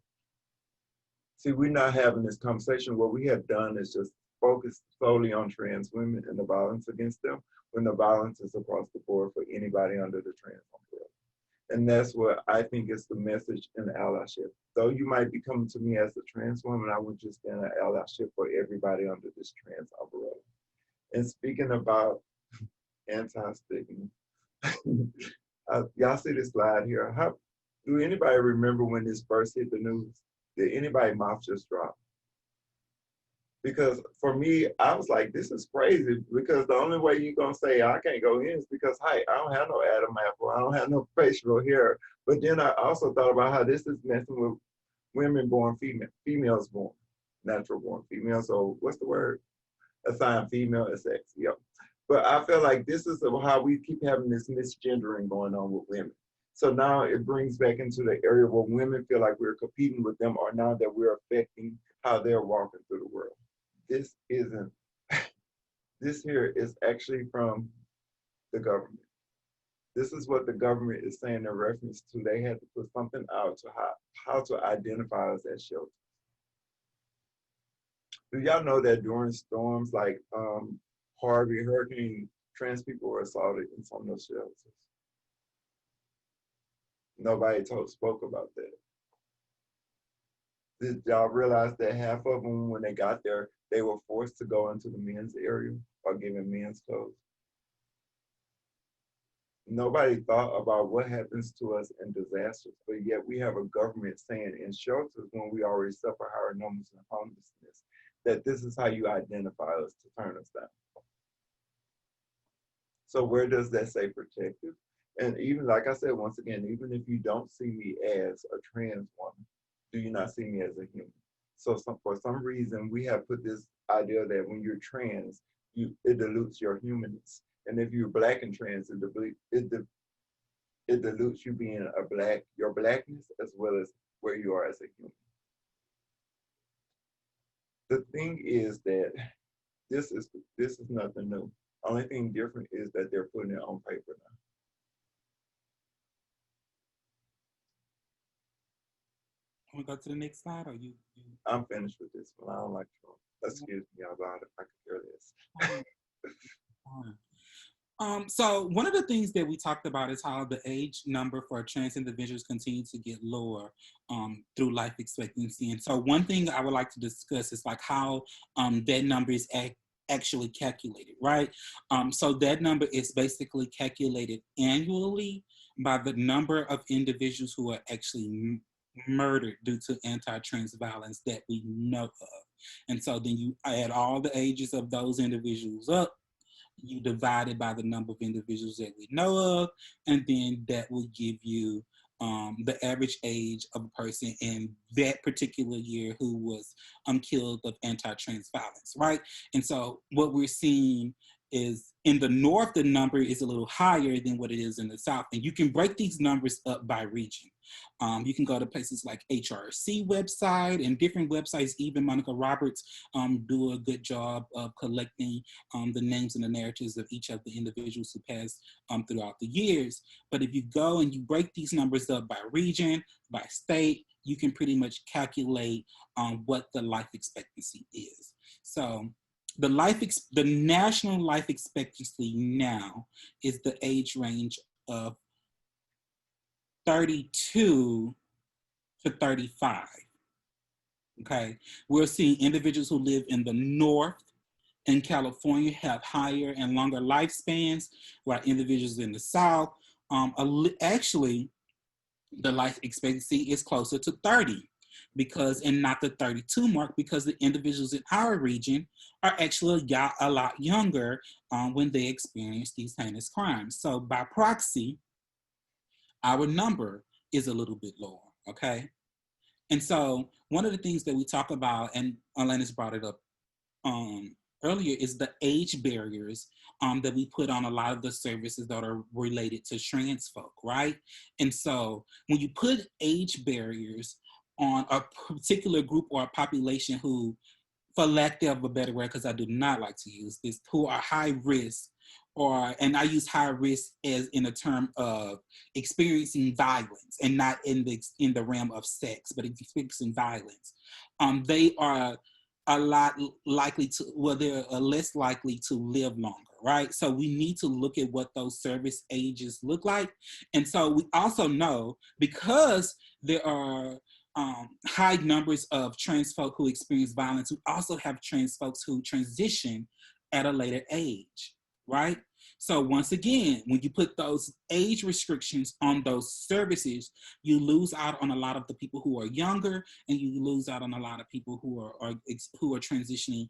See, we're not having this conversation. What we have done is just focus solely on trans women and the violence against them, when the violence is across the board for anybody under the trans umbrella. And that's what I think is the message in the allyship. Though you might be coming to me as a trans woman, I would just stand an allyship for everybody under this trans umbrella. And speaking about anti-stigma, y'all see this slide here. Do anybody remember when this first hit the news? Did anybody's mouth just drop? Because for me, I was like, this is crazy, because the only way you're going to say I can't go in is because, hi, I don't have no Adam apple, I don't have no facial hair. But then I also thought about how this is messing with women born females born, natural born females. So what's the word? Assigned female as sex, yep. But I feel like this is how we keep having this misgendering going on with women. So now it brings back into the area where women feel like we're competing with them, or now that we're affecting how they're walking through the world. This isn't, this here is actually from the government. This is what the government is saying in reference to. They had to put something out to how to identify us as shelters. Do y'all know that during storms like Harvey, Hurricane, trans people were assaulted in some of those shelters? Nobody spoke about that. Did y'all realize that half of them, when they got there, they were forced to go into the men's area or given men's clothes? Nobody thought about what happens to us in disasters, but yet we have a government saying in shelters, when we already suffer higher numbers of homelessness, that this is how you identify us to turn us down. So where does that say protective? And even, like I said, once again, even if you don't see me as a trans woman, do you not see me as a human? So for some reason, we have put this idea that when you're trans, it dilutes your humanness. And if you're Black and trans, it dilutes you being your Blackness, as well as where you are as a human. The thing is that this is nothing new. Only thing different is that they're putting it on paper now. Want to go to the next slide, or you? I'm finished with this one. I don't like Trump. Excuse me, out loud if I could hear this. So one of the things that we talked about is how the age number for trans individuals continue to get lower through life expectancy. And so one thing I would like to discuss is like how that number is actually calculated, right? So that number is basically calculated annually by the number of individuals who are actually murdered due to anti-trans violence that we know of. And so then you add all the ages of those individuals up, you divide it by the number of individuals that we know of, and then that will give you the average age of a person in that particular year who was killed of anti-trans violence, right? And so what we're seeing is in the North, the number is a little higher than what it is in the South. And you can break these numbers up by region. You can go to places like HRC website and different websites. Even Monica Roberts do a good job of collecting the names and the narratives of each of the individuals who passed throughout the years. But if you go and you break these numbers up by region, by state, you can pretty much calculate what the life expectancy is. So the national life expectancy now is the age range of 32 to 35. Okay, we're seeing individuals who live in the North in California have higher and longer lifespans, while individuals in the South, actually, the life expectancy is closer to 30 because, and not the 32 mark, because the individuals in our region are actually a lot younger when they experience these heinous crimes. So by proxy, our number is a little bit lower, okay? And so one of the things that we talk about, and Atlantis brought it up earlier, is the age barriers that we put on a lot of the services that are related to trans folk, right? And so when you put age barriers on a particular group or a population who, for lack of a better word, because I do not like to use this, who are high risk, and I use high risk as in a term of experiencing violence and not in the realm of sex, but experiencing violence. They are a lot likely to, well, they're less likely to live longer, right? So we need to look at what those service ages look like. And so we also know, because there are high numbers of trans folk who experience violence, we also have trans folks who transition at a later age, right? So once again, when you put those age restrictions on those services, you lose out on a lot of the people who are younger, and you lose out on a lot of people who are transitioning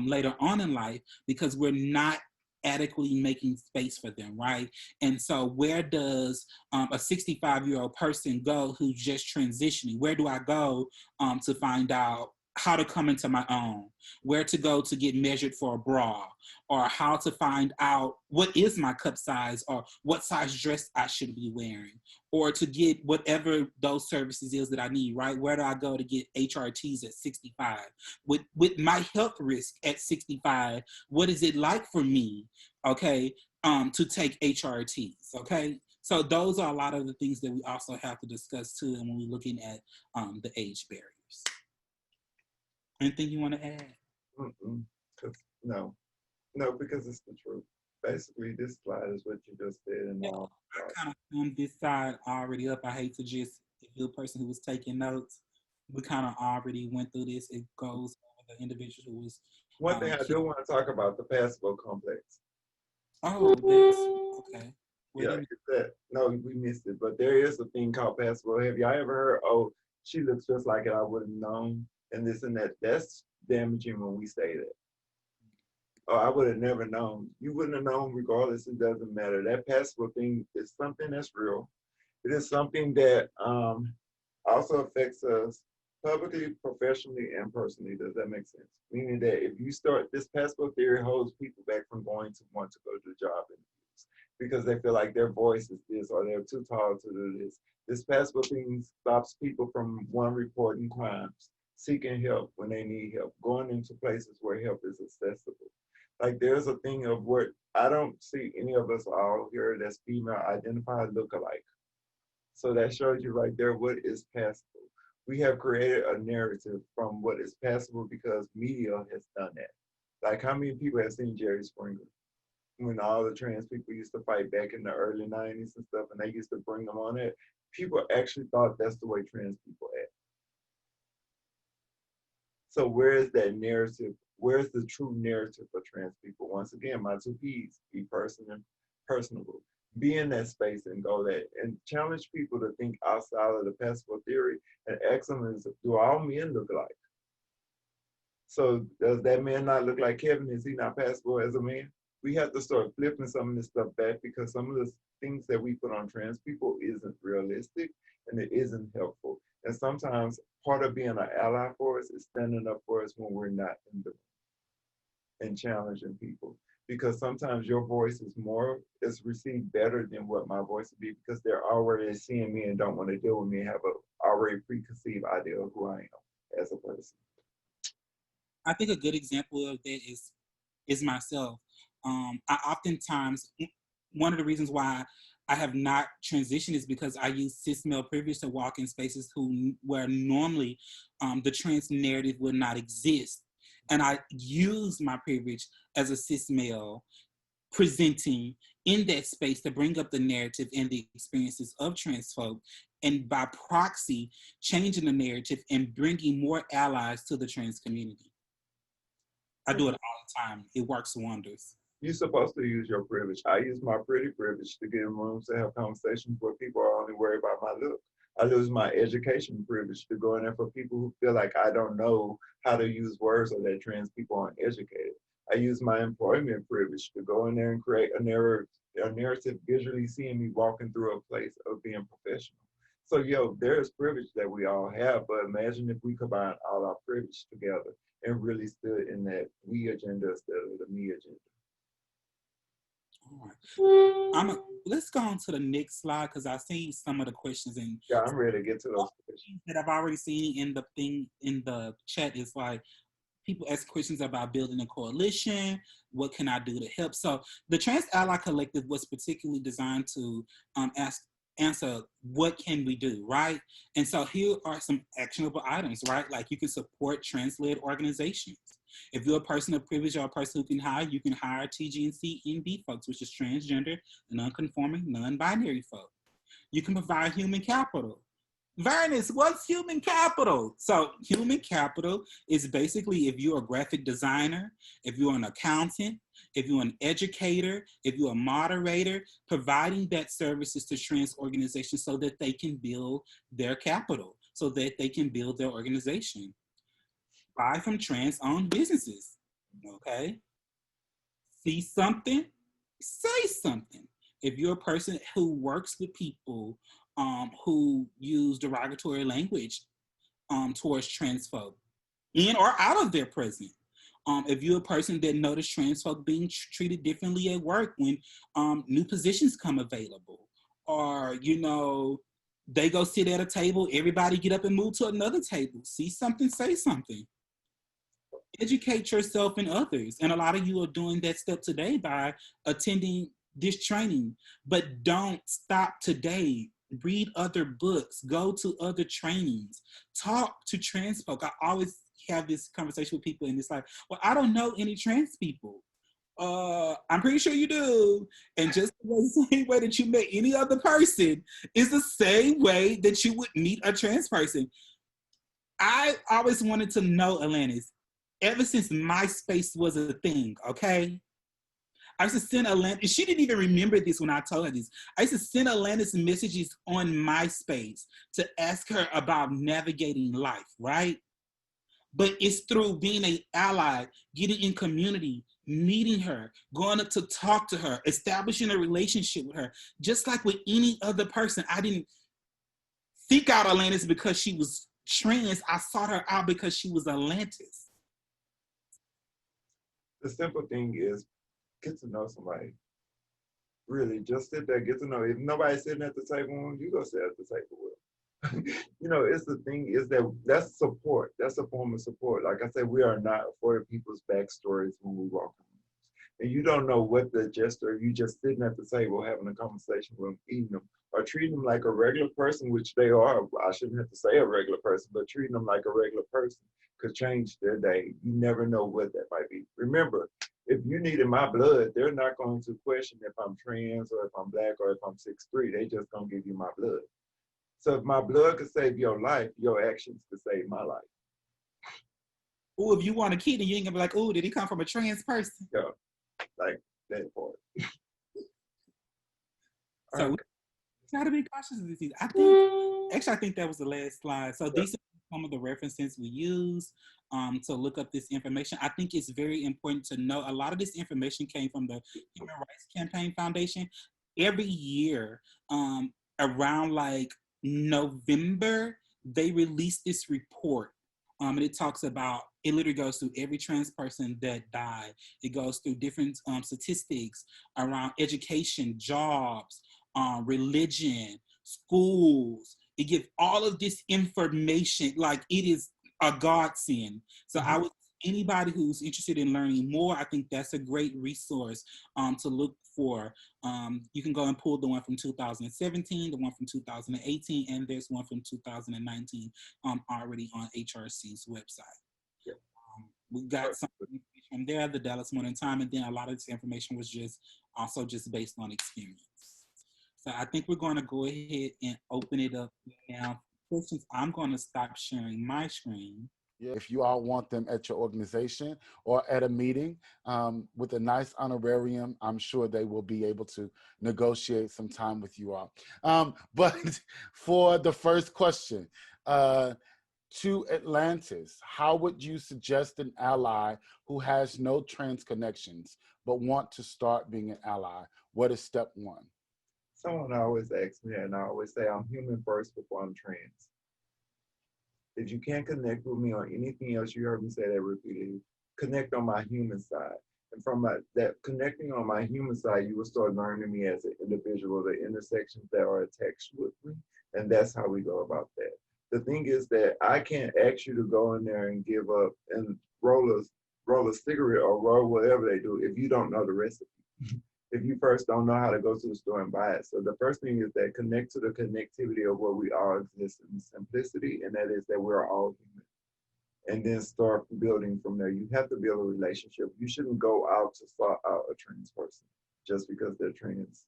later on in life, because we're not adequately making space for them, right? And so where does a 65-year-old person go who's just transitioning? Where do I go to find out how to come into my own, where to go to get measured for a bra, or how to find out what is my cup size, or what size dress I should be wearing, or to get whatever those services is that I need, right? Where do I go to get HRTs at 65? With my health risk at 65, what is it like for me, okay, to take HRTs, okay? So those are a lot of the things that we also have to discuss too, and when we're looking at the age barriers. Anything you want to add? No, because it's the truth. Basically, this slide is what you just did, and all. I kind of filmed this side already up. I hate to just, if you're a person who was taking notes, we kind of already went through this. It goes over the individual who was. One thing I do want to talk about, the passable complex. Oh, that's okay. Yeah, no, we missed it, but there is a thing called passable. Have y'all ever heard, oh, she looks just like it, I would have known, and this and that? That's damaging when we say that. Oh, I would have never known. You wouldn't have known regardless. It doesn't matter. That passable thing is something that's real. It is something that also affects us publicly, professionally, and personally. Does that make sense? Meaning that if you start, this passable theory holds people back from going to want to go to the job interviews because they feel like their voice is this, or they're too tall to do this. This passable thing stops people from, one, reporting crimes, seeking help when they need help, going into places where help is accessible. Like there's a thing of what I don't see any of us all here that's female identified look alike. So that shows you right there what is passable. We have created a narrative from what is passable because media has done that. Like how many people have seen Jerry Springer when all the trans people used to fight back in the early 90s and stuff, and they used to bring them on it? People actually thought that's the way trans people act. So where is that narrative? Where's the true narrative for trans people? Once again, my two P's: be person and personable. Be in that space and go there and challenge people to think outside of the passable theory and ask them, do all men look alike? So does that man not look like Kevin? Is he not passable as a man? We have to start flipping some of this stuff back because some of the things that we put on trans people isn't realistic and it isn't helpful. And sometimes part of being an ally for us is standing up for us when we're not in the and challenging people. Because sometimes your voice is received better than what my voice would be because they're already seeing me and don't want to deal with me and have a already preconceived idea of who I am as a person. I think a good example of that is myself. I oftentimes, one of the reasons why I have not transitioned is because I use cis male privilege to walk in spaces where normally the trans narrative would not exist. And I use my privilege as a cis male presenting in that space to bring up the narrative and the experiences of trans folk, and by proxy, changing the narrative and bringing more allies to the trans community. I do it all the time. It works wonders. You're supposed to use your privilege. I use my pretty privilege to get in rooms to have conversations where people are only worried about my look. I lose my education privilege to go in there for people who feel like I don't know how to use words or that trans people aren't educated. I use my employment privilege to go in there and create a narrative visually seeing me walking through a place of being professional. So, there's privilege that we all have, but imagine if we combine all our privilege together and really stood in that we agenda instead of the me agenda. All right. Let's go on to the next slide because I see some of the questions and yeah, I'm ready to get to those questions that I've already seen in the thing in the chat. Is like people ask questions about building a coalition. What can I do to help? So the Trans Ally Collective was particularly designed to answer what can we do, right? And so here are some actionable items, right? Like you can support trans-led organizations. If you're a person of privilege or a person who can hire, you can hire TGNC NB folks, which is transgender, non-conforming, non-binary folk. You can provide human capital. Verniss, what's human capital? So human capital is basically if you're a graphic designer, if you're an accountant, if you're an educator, if you're a moderator, providing that services to trans organizations so that they can build their capital, so that they can build their organization. Buy from trans-owned businesses, okay? See something, say something. If you're a person who works with people who use derogatory language towards trans folk, in or out of their presence. If you're a person that notices trans folk being treated differently at work when new positions come available, or they go sit at a table, everybody get up and move to another table. See something, say something. Educate yourself and others. And a lot of you are doing that step today by attending this training, but don't stop today. Read other books, go to other trainings, talk to trans folk. I always have this conversation with people and it's like, well, I don't know any trans people. I'm pretty sure you do. And just the same way that you met any other person is the same way that you would meet a trans person. I always wanted to know, Atlantis, ever since MySpace was a thing, okay? I used to send Atlantis, she didn't even remember this when I told her this. I used to send Atlantis messages on MySpace to ask her about navigating life, right? But it's through being an ally, getting in community, meeting her, going up to talk to her, establishing a relationship with her. Just like with any other person, I didn't seek out Atlantis because she was trans. I sought her out because she was Atlantis. The simple thing is get to know somebody. Really, just sit there, get to know. If nobody's sitting at the table, you go sit at the table with. It's the thing is that's support. That's a form of support. Like I said, we are not afforded people's backstories when we walk in. and you don't know what the gesture, you just sitting at the table having a conversation with them, eating them, or treating them like a regular person, which they are. I shouldn't have to say a regular person, but treating them like a regular person could change their day. You never know what that might be. Remember, if you needed my blood, they're not going to question if I'm trans or if I'm black or if I'm 6'3". They just gonna give you my blood. So if my blood could save your life, your actions could save my life. Oh, if you want a kid, then you ain't gonna be like, oh, did he come from a trans person? Yeah, like that part. So we gotta be cautious of disease. I think that was the last slide. So these are some of the references we use to look up this information. I think it's very important to know a lot of this information came from the Human Rights Campaign Foundation. Every year, around like November, they release this report. And it talks about, it literally goes through every trans person that died. It goes through different statistics around education, jobs, religion, schools. It gives all of this information, like it is a godsend. So I would, anybody who's interested in learning more, I think that's a great resource to look for. You can go and pull the one from 2017, the one from 2018, and there's one from 2019 already on HRC's website. Yeah. We got some information from there, the Dallas Morning Time, and then a lot of this information was just also just based on experience. So I think we're going to go ahead and open it up now. Questions. I'm going to stop sharing my screen. Yeah, if you all want them at your organization or at a meeting with a nice honorarium, I'm sure they will be able to negotiate some time with you all. But for the first question, to Atlantis, how would you suggest an ally who has no trans connections but want to start being an ally? What is step one? Someone always asks me, and I always say I'm human first before I'm trans. If you can't connect with me on anything else, you heard me say that repeatedly, connect on my human side. And from that connecting on my human side, you will start learning me as an individual, the intersections that are attached with me. And that's how we go about that. The thing is that I can't ask you to go in there and give up and roll a cigarette or roll whatever they do if you don't know the recipe. If you first don't know how to go to the store and buy it. So the first thing is that connect to the connectivity of where we all exist in simplicity, and that is that we're all human. And then start building from there. You have to build a relationship. You shouldn't go out to start out a trans person just because they're trans.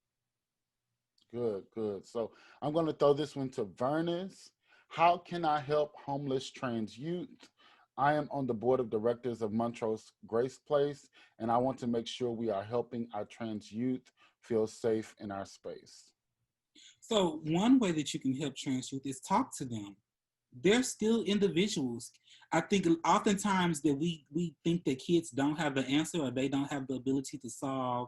Good, good. So I'm going to throw this one to Verniss. How can I help homeless trans youth? I am on the board of directors of Montrose Grace Place, and I want to make sure we are helping our trans youth feel safe in our space. So one way that you can help trans youth is talk to them. They're still individuals. I think oftentimes that we think that kids don't have the answer, or they don't have the ability to solve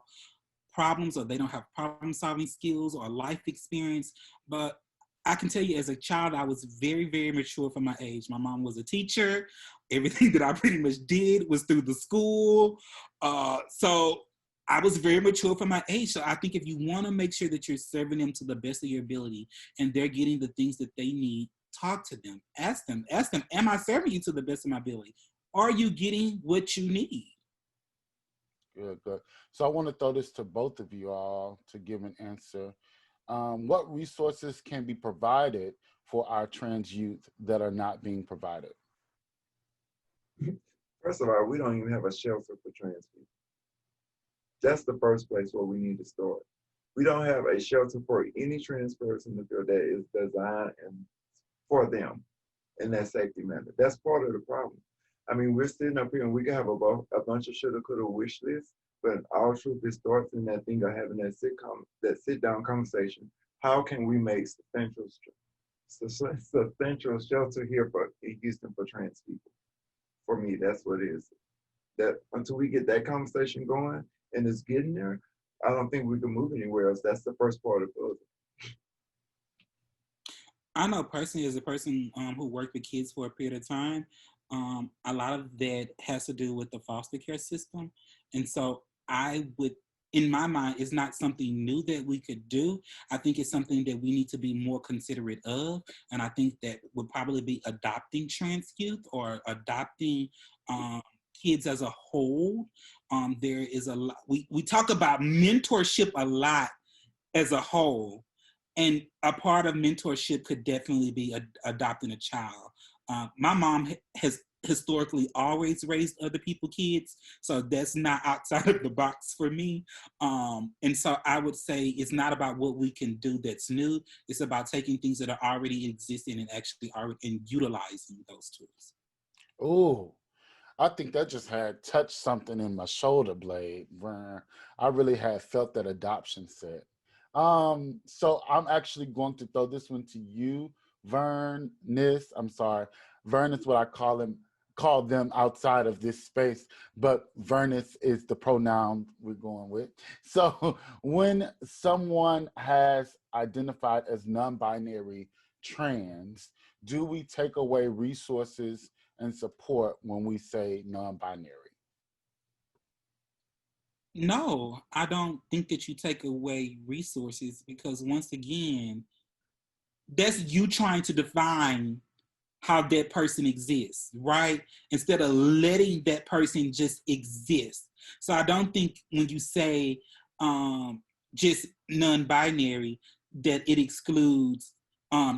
problems, or they don't have problem solving skills or life experience. But I can tell you, as a child, I was very, very mature for my age. My mom was a teacher. Everything that I pretty much did was through the school. So I was very mature for my age. So I think if you want to make sure that you're serving them to the best of your ability and they're getting the things that they need, talk to them. Ask them, am I serving you to the best of my ability? Are you getting what you need? Good, good. So I want to throw this to both of you all to give an answer. What resources can be provided for our trans youth that are not being provided? First of all, we don't even have a shelter for trans people. That's the first place where we need to start. We don't have a shelter for any trans person that is designed for them in that safety manner. That's part of the problem. I mean, we're sitting up here and we can have a bunch of shoulda, coulda, wish lists, but our truth, it starts in that thing of having that sit-down conversation. How can we make substantial shelter here in Houston for trans people? For me, that's what it is. That until we get that conversation going and it's getting there, I don't think we can move anywhere else. That's the first part of it. I know personally, as a person who worked with kids for a period of time, a lot of that has to do with the foster care system. And so I would, in my mind, it's not something new that we could do. I think it's something that we need to be more considerate of. And I think that would probably be adopting trans youth or adopting kids as a whole. There is a lot, we talk about mentorship a lot as a whole, and a part of mentorship could definitely be adopting a child. My mom has historically always raised other people's kids, so that's not outside of the box for me. And so I would say it's not about what we can do that's new. It's about taking things that are already existing and actually and utilizing those tools. Oh, I think that just had touched something in my shoulder blade. I really had felt that adoption set. So I'm actually going to throw this one to you, Verniss. I'm sorry. Vern is what I call them outside of this space, but Verniss is the pronoun we're going with. So when someone has identified as non-binary trans, do we take away resources and support when we say non-binary? No, I don't think that you take away resources, because once again, that's you trying to define how that person exists, right? Instead of letting that person just exist. So I don't think when you say just non-binary, that it excludes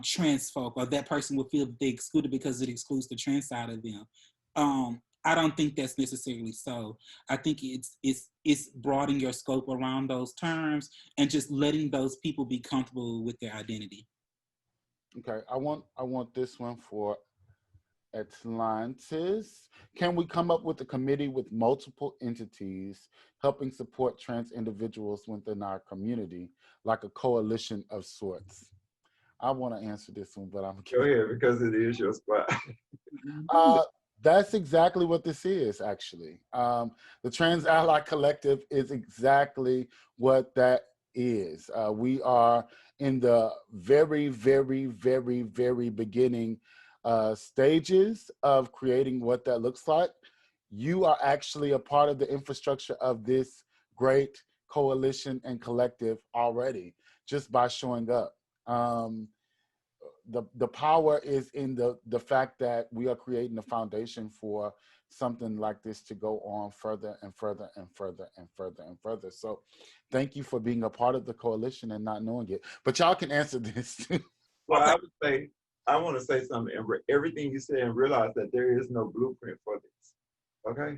trans folk, or that person will feel that they excluded because it excludes the trans side of them. I don't think that's necessarily so. I think it's broadening your scope around those terms and just letting those people be comfortable with their identity. Okay, I want this one for Atlantis. Can we come up with a committee with multiple entities helping support trans individuals within our community, like a coalition of sorts? I want to answer this one, but I'm Go ahead, because it is your spot. That's exactly what this is, actually. The Trans Ally Collective is exactly what that is. We are in the very, very, very, very beginning stages of creating what that looks like. You are actually a part of the infrastructure of this great coalition and collective already, just by showing up. The power is in the fact that we are creating a foundation for something like this to go on further and further and further and further and further. So thank you for being a part of the coalition and not knowing it. But y'all can answer this too. Well, I would say, I want to say something, Amber. Everything you said, and realize that there is no blueprint for this. Okay?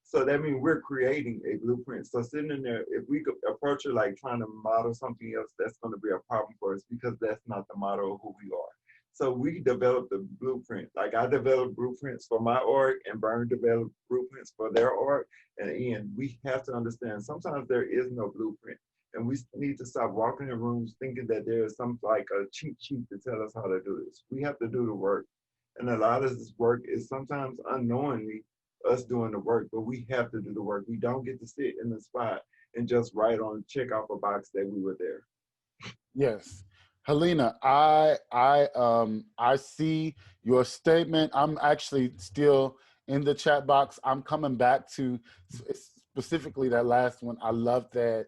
So that means we're creating a blueprint. So sitting in there, if we could approach it like trying to model something else, that's going to be a problem for us, because that's not the model of who we are. So we developed the blueprint. Like I developed blueprints for my org, and Bern developed blueprints for their org. And Ian, we have to understand sometimes there is no blueprint. And we need to stop walking in rooms thinking that there is some like a cheat sheet to tell us how to do this. We have to do the work. And a lot of this work is sometimes unknowingly us doing the work, but we have to do the work. We don't get to sit in the spot and just write on, check off a box that we were there. Yes. Helena, I see your statement. I'm actually still in the chat box. I'm coming back to specifically that last one. I love that.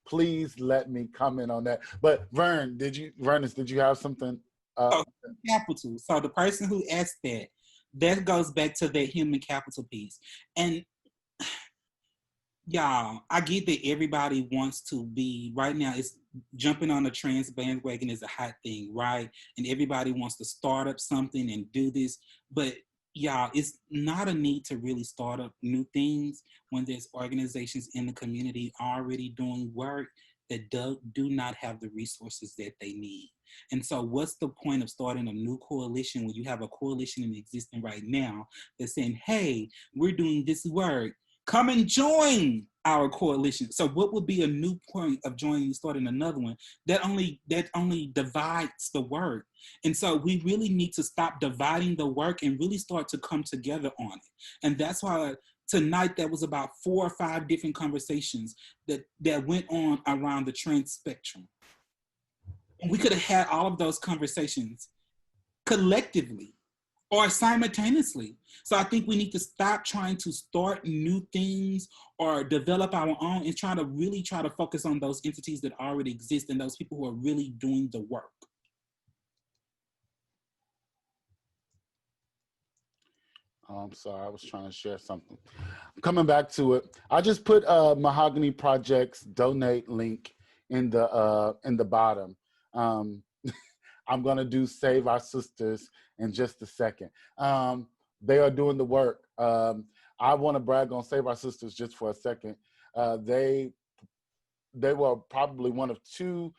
Please let me comment on that. But Verniss, did you have something? Capital. So the person who asked that goes back to that human capital piece. And y'all, I get that everybody wants to be, right now it's jumping on the trans bandwagon is a hot thing, right? And everybody wants to start up something and do this. But y'all, it's not a need to really start up new things when there's organizations in the community already doing work that do not have the resources that they need. And so what's the point of starting a new coalition when you have a coalition in existence right now that's saying, hey, we're doing this work, come and join our coalition. So what would be a new point of joining and starting another one? That only divides the work. And so we really need to stop dividing the work and really start to come together on it. And that's why tonight there was about 4 or 5 different conversations that went on around the trans spectrum. And we could have had all of those conversations collectively or simultaneously. So I think we need to stop trying to start new things or develop our own and try to focus on those entities that already exist and those people who are really doing the work. Oh, I'm sorry, I was trying to share something. Coming back to it, I just put Mahogany Project's donate link in the bottom. Um, I'm gonna do Save Our Sisters in just a second. They are doing the work. I want to brag on Save Our Sisters just for a second. They were probably one of two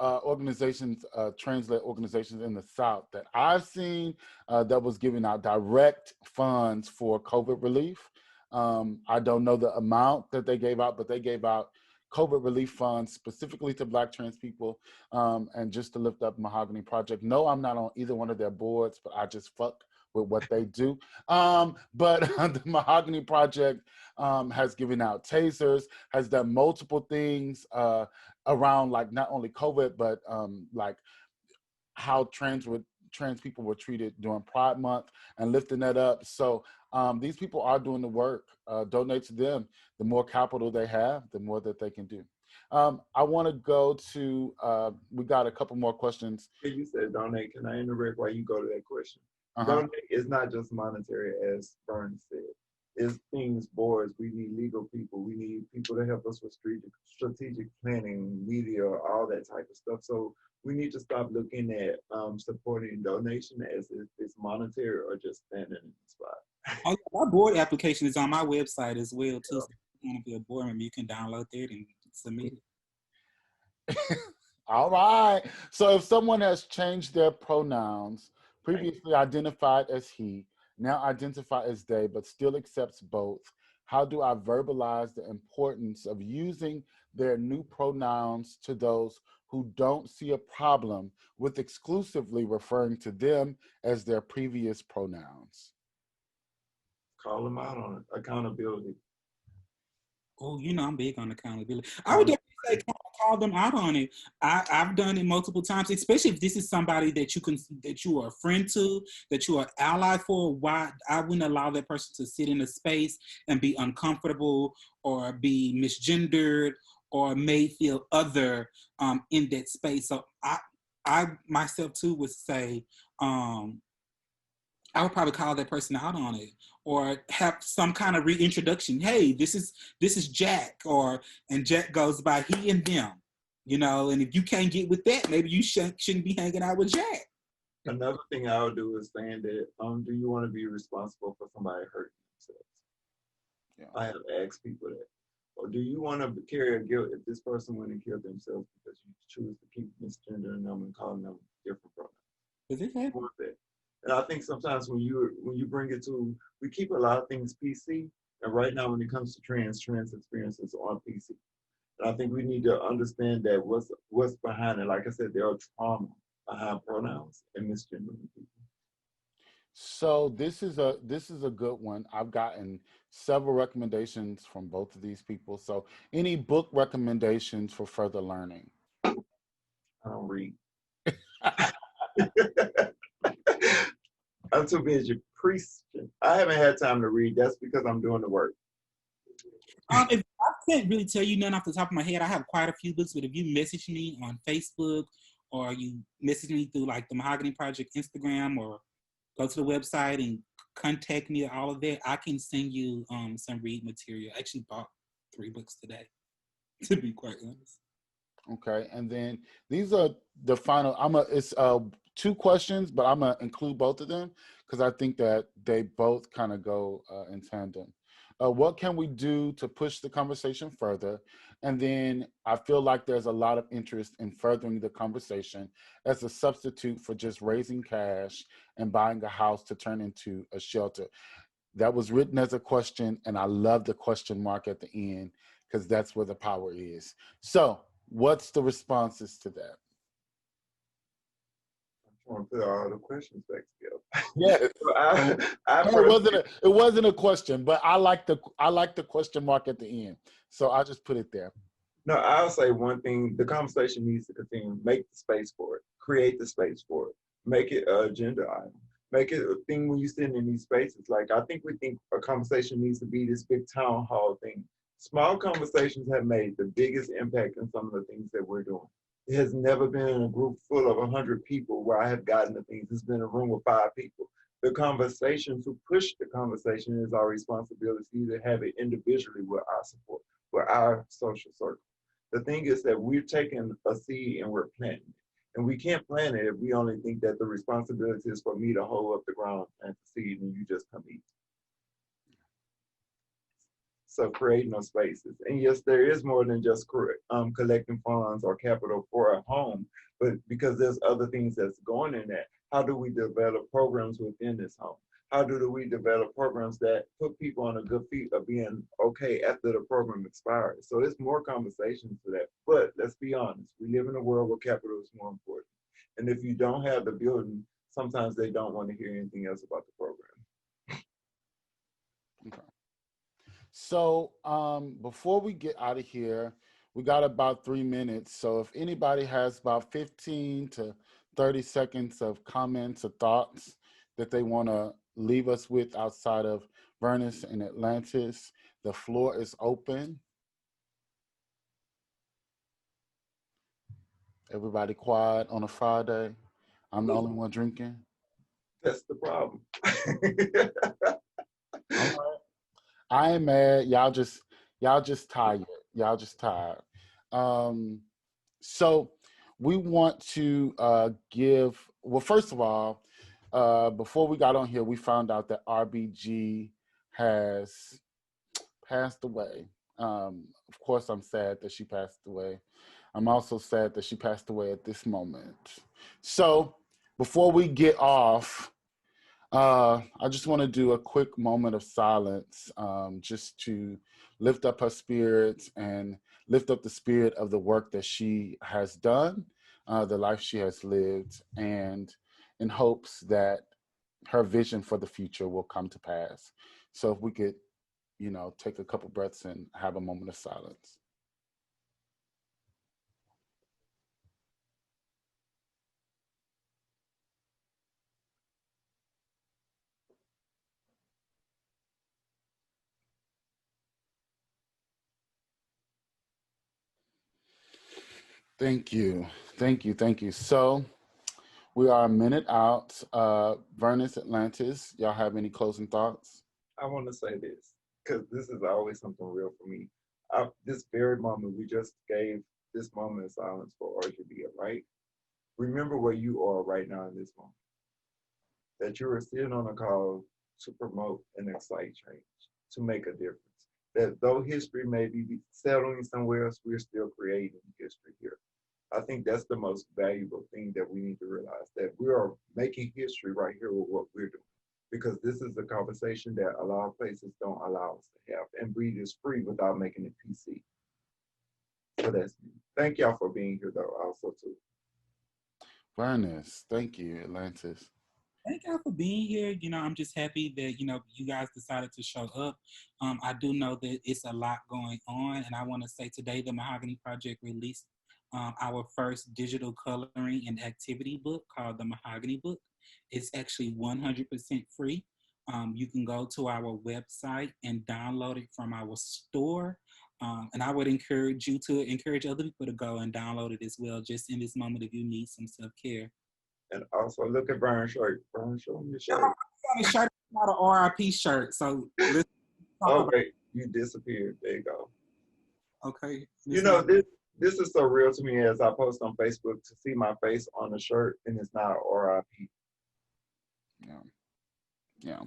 organizations, translate organizations in the South that I've seen that was giving out direct funds for COVID relief. I don't know the amount that they gave out, but they gave out COVID relief funds specifically to Black trans people, and just to lift up Mahogany Project. No, I'm not on either one of their boards, but I just fuck with what they do. But the Mahogany Project has given out tasers, has done multiple things around like not only COVID, but like how trans people were treated during Pride Month and lifting that up. So these people are doing the work. Donate to them. The more capital they have, the more that they can do. I want to go to, we got a couple more questions. You said donate. Can I interrupt while you go to that question? Donate is not just monetary, as Verniss said. It's things, boards. We need legal people. We need people to help us with strategic planning, media, all that type of stuff. So we need to stop looking at supporting donation as if it's monetary or just standing in the spot. Oh, my board application is on my website as well too. So if you want to be a board member, you can download that and submit it. All right. So if someone has changed their pronouns, previously identified as he, now identify as they, but still accepts both, how do I verbalize the importance of using their new pronouns to those who don't see a problem with exclusively referring to them as their previous pronouns? Call them out on it. Accountability. Oh, you know I'm big on accountability. I would definitely say call them out on it. I've done it multiple times, especially if this is somebody that you are a friend to, that you are ally for. Why I wouldn't allow that person to sit in a space and be uncomfortable or be misgendered or made feel other in that space. So I myself too would say I would probably call that person out on it, or have some kind of reintroduction. Hey, this is Jack, and Jack goes by he and them, and if you can't get with that, maybe you shouldn't be hanging out with Jack. Another thing I would do is saying that, do you want to be responsible for somebody hurting themselves? Yeah. I have asked people that. Or do you want to carry a guilt if this person went and killed themselves because you choose to keep misgendering them and calling them different pronouns? Does it happen? And I think sometimes when you bring it to, we keep a lot of things PC, and right now when it comes to trans experiences on PC. And I think we need to understand that what's behind it. Like I said, there are trauma behind pronouns and misgendering people. So this is a good one. I've gotten several recommendations from both of these people. So any book recommendations for further learning? I don't read. I'm too busy preaching. I haven't had time to read. That's because I'm doing the work. If I can't really tell you none off the top of my head. I have quite a few books, but if you message me on Facebook or you message me through like the Mahogany Project Instagram or go to the website and contact me, all of that, I can send you some read material. I actually bought 3 books today, to be quite honest. Okay, and then these are the final. It's 2 questions, but I'm gonna include both of them because I think that they both kind of go in tandem. What can we do to push the conversation further? And then I feel like there's a lot of interest in furthering the conversation as a substitute for just raising cash and buying a house to turn into a shelter. That was written as a question, and I love the question mark at the end because that's where the power is. So what's the responses to that? I want to put all the questions back together. Yeah, it wasn't a question, but I like the question mark at the end, so I'll just put it there. No, I'll say one thing: the conversation needs to continue. Make the space for it. Create the space for it. Make it an agenda item. Make it a thing when you sit in these spaces. Like I think we think a conversation needs to be this big town hall thing. Small conversations have made the biggest impact in some of the things that we're doing. It has never been in a group full of 100 people where I have gotten the things. It's been a room with 5 people. The conversation, to push the conversation, is our responsibility to have it individually with our support, with our social circle. The thing is that we're taking a seed and we're planting it. And we can't plant it if we only think that the responsibility is for me to hold up the ground and plant the seed and you just come eat. So creating those spaces. And yes, there is more than just collecting funds or capital for a home, but because there's other things that's going in that. How do we develop programs within this home? How do we develop programs that put people on a good feet of being okay after the program expires? So it's more conversations to that. But let's be honest, we live in a world where capital is more important. And if you don't have the building, sometimes they don't want to hear anything else about the program. Okay. So before we get out of here, we got about 3 minutes. So if anybody has about 15 to 30 seconds of comments or thoughts that they want to leave us with outside of Verniss and Atlantis, the floor is open. Everybody quiet on a Friday. I'm the only one drinking. That's the problem. All right. I ain't mad. Y'all just tired. Y'all just tired. So we want to give, well, first of all, before we got on here, we found out that RBG has passed away. Of course, I'm sad that she passed away. I'm also sad that she passed away at this moment. So before we get off, I just want to do a quick moment of silence, just to lift up her spirits and lift up the spirit of the work that she has done, the life she has lived, and in hopes that her vision for the future will come to pass. So if we could, take a couple breaths and have a moment of silence. Thank you. Thank you. Thank you. So we are a minute out. Verniss, Atlantis, y'all have any closing thoughts? I want to say this, because this is always something real for me. This very moment, we just gave this moment of silence for Argelia, right? Remember where you are right now in this moment. That you are sitting on a call to promote and excite change, to make a difference. That though history may be settling somewhere else, we're still creating history here. I think that's the most valuable thing that we need to realize, that we are making history right here with what we're doing. Because this is a conversation that a lot of places don't allow us to have. And breed is free without making it PC. So that's me. Thank y'all for being here though, also too. Verniss, thank you, Atlantis. Thank y'all for being here. I'm just happy that, you guys decided to show up. I do know that it's a lot going on. And I want to say today, the Mahogany Project released our first digital coloring and activity book called the Mahogany Book. It's actually 100% free. You can go to our website and download it from our store. And I would encourage you to encourage other people to go and download it as well, just in this moment if you need some self-care. And also look at Brian's shirt. Brian, show me your shirt. I'm a shirt, not an RIP shirt. So let's oh wait, you disappeared. There you go. Okay. This is so real to me as I post on Facebook to see my face on the shirt and it's not RIP. Yeah.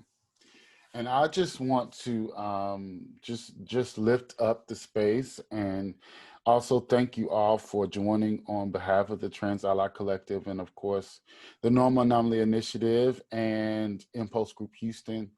And I just want to just lift up the space and also thank you all for joining on behalf of the Trans Ally Collective and of course the Normal Anomaly Initiative and Impulse Group Houston.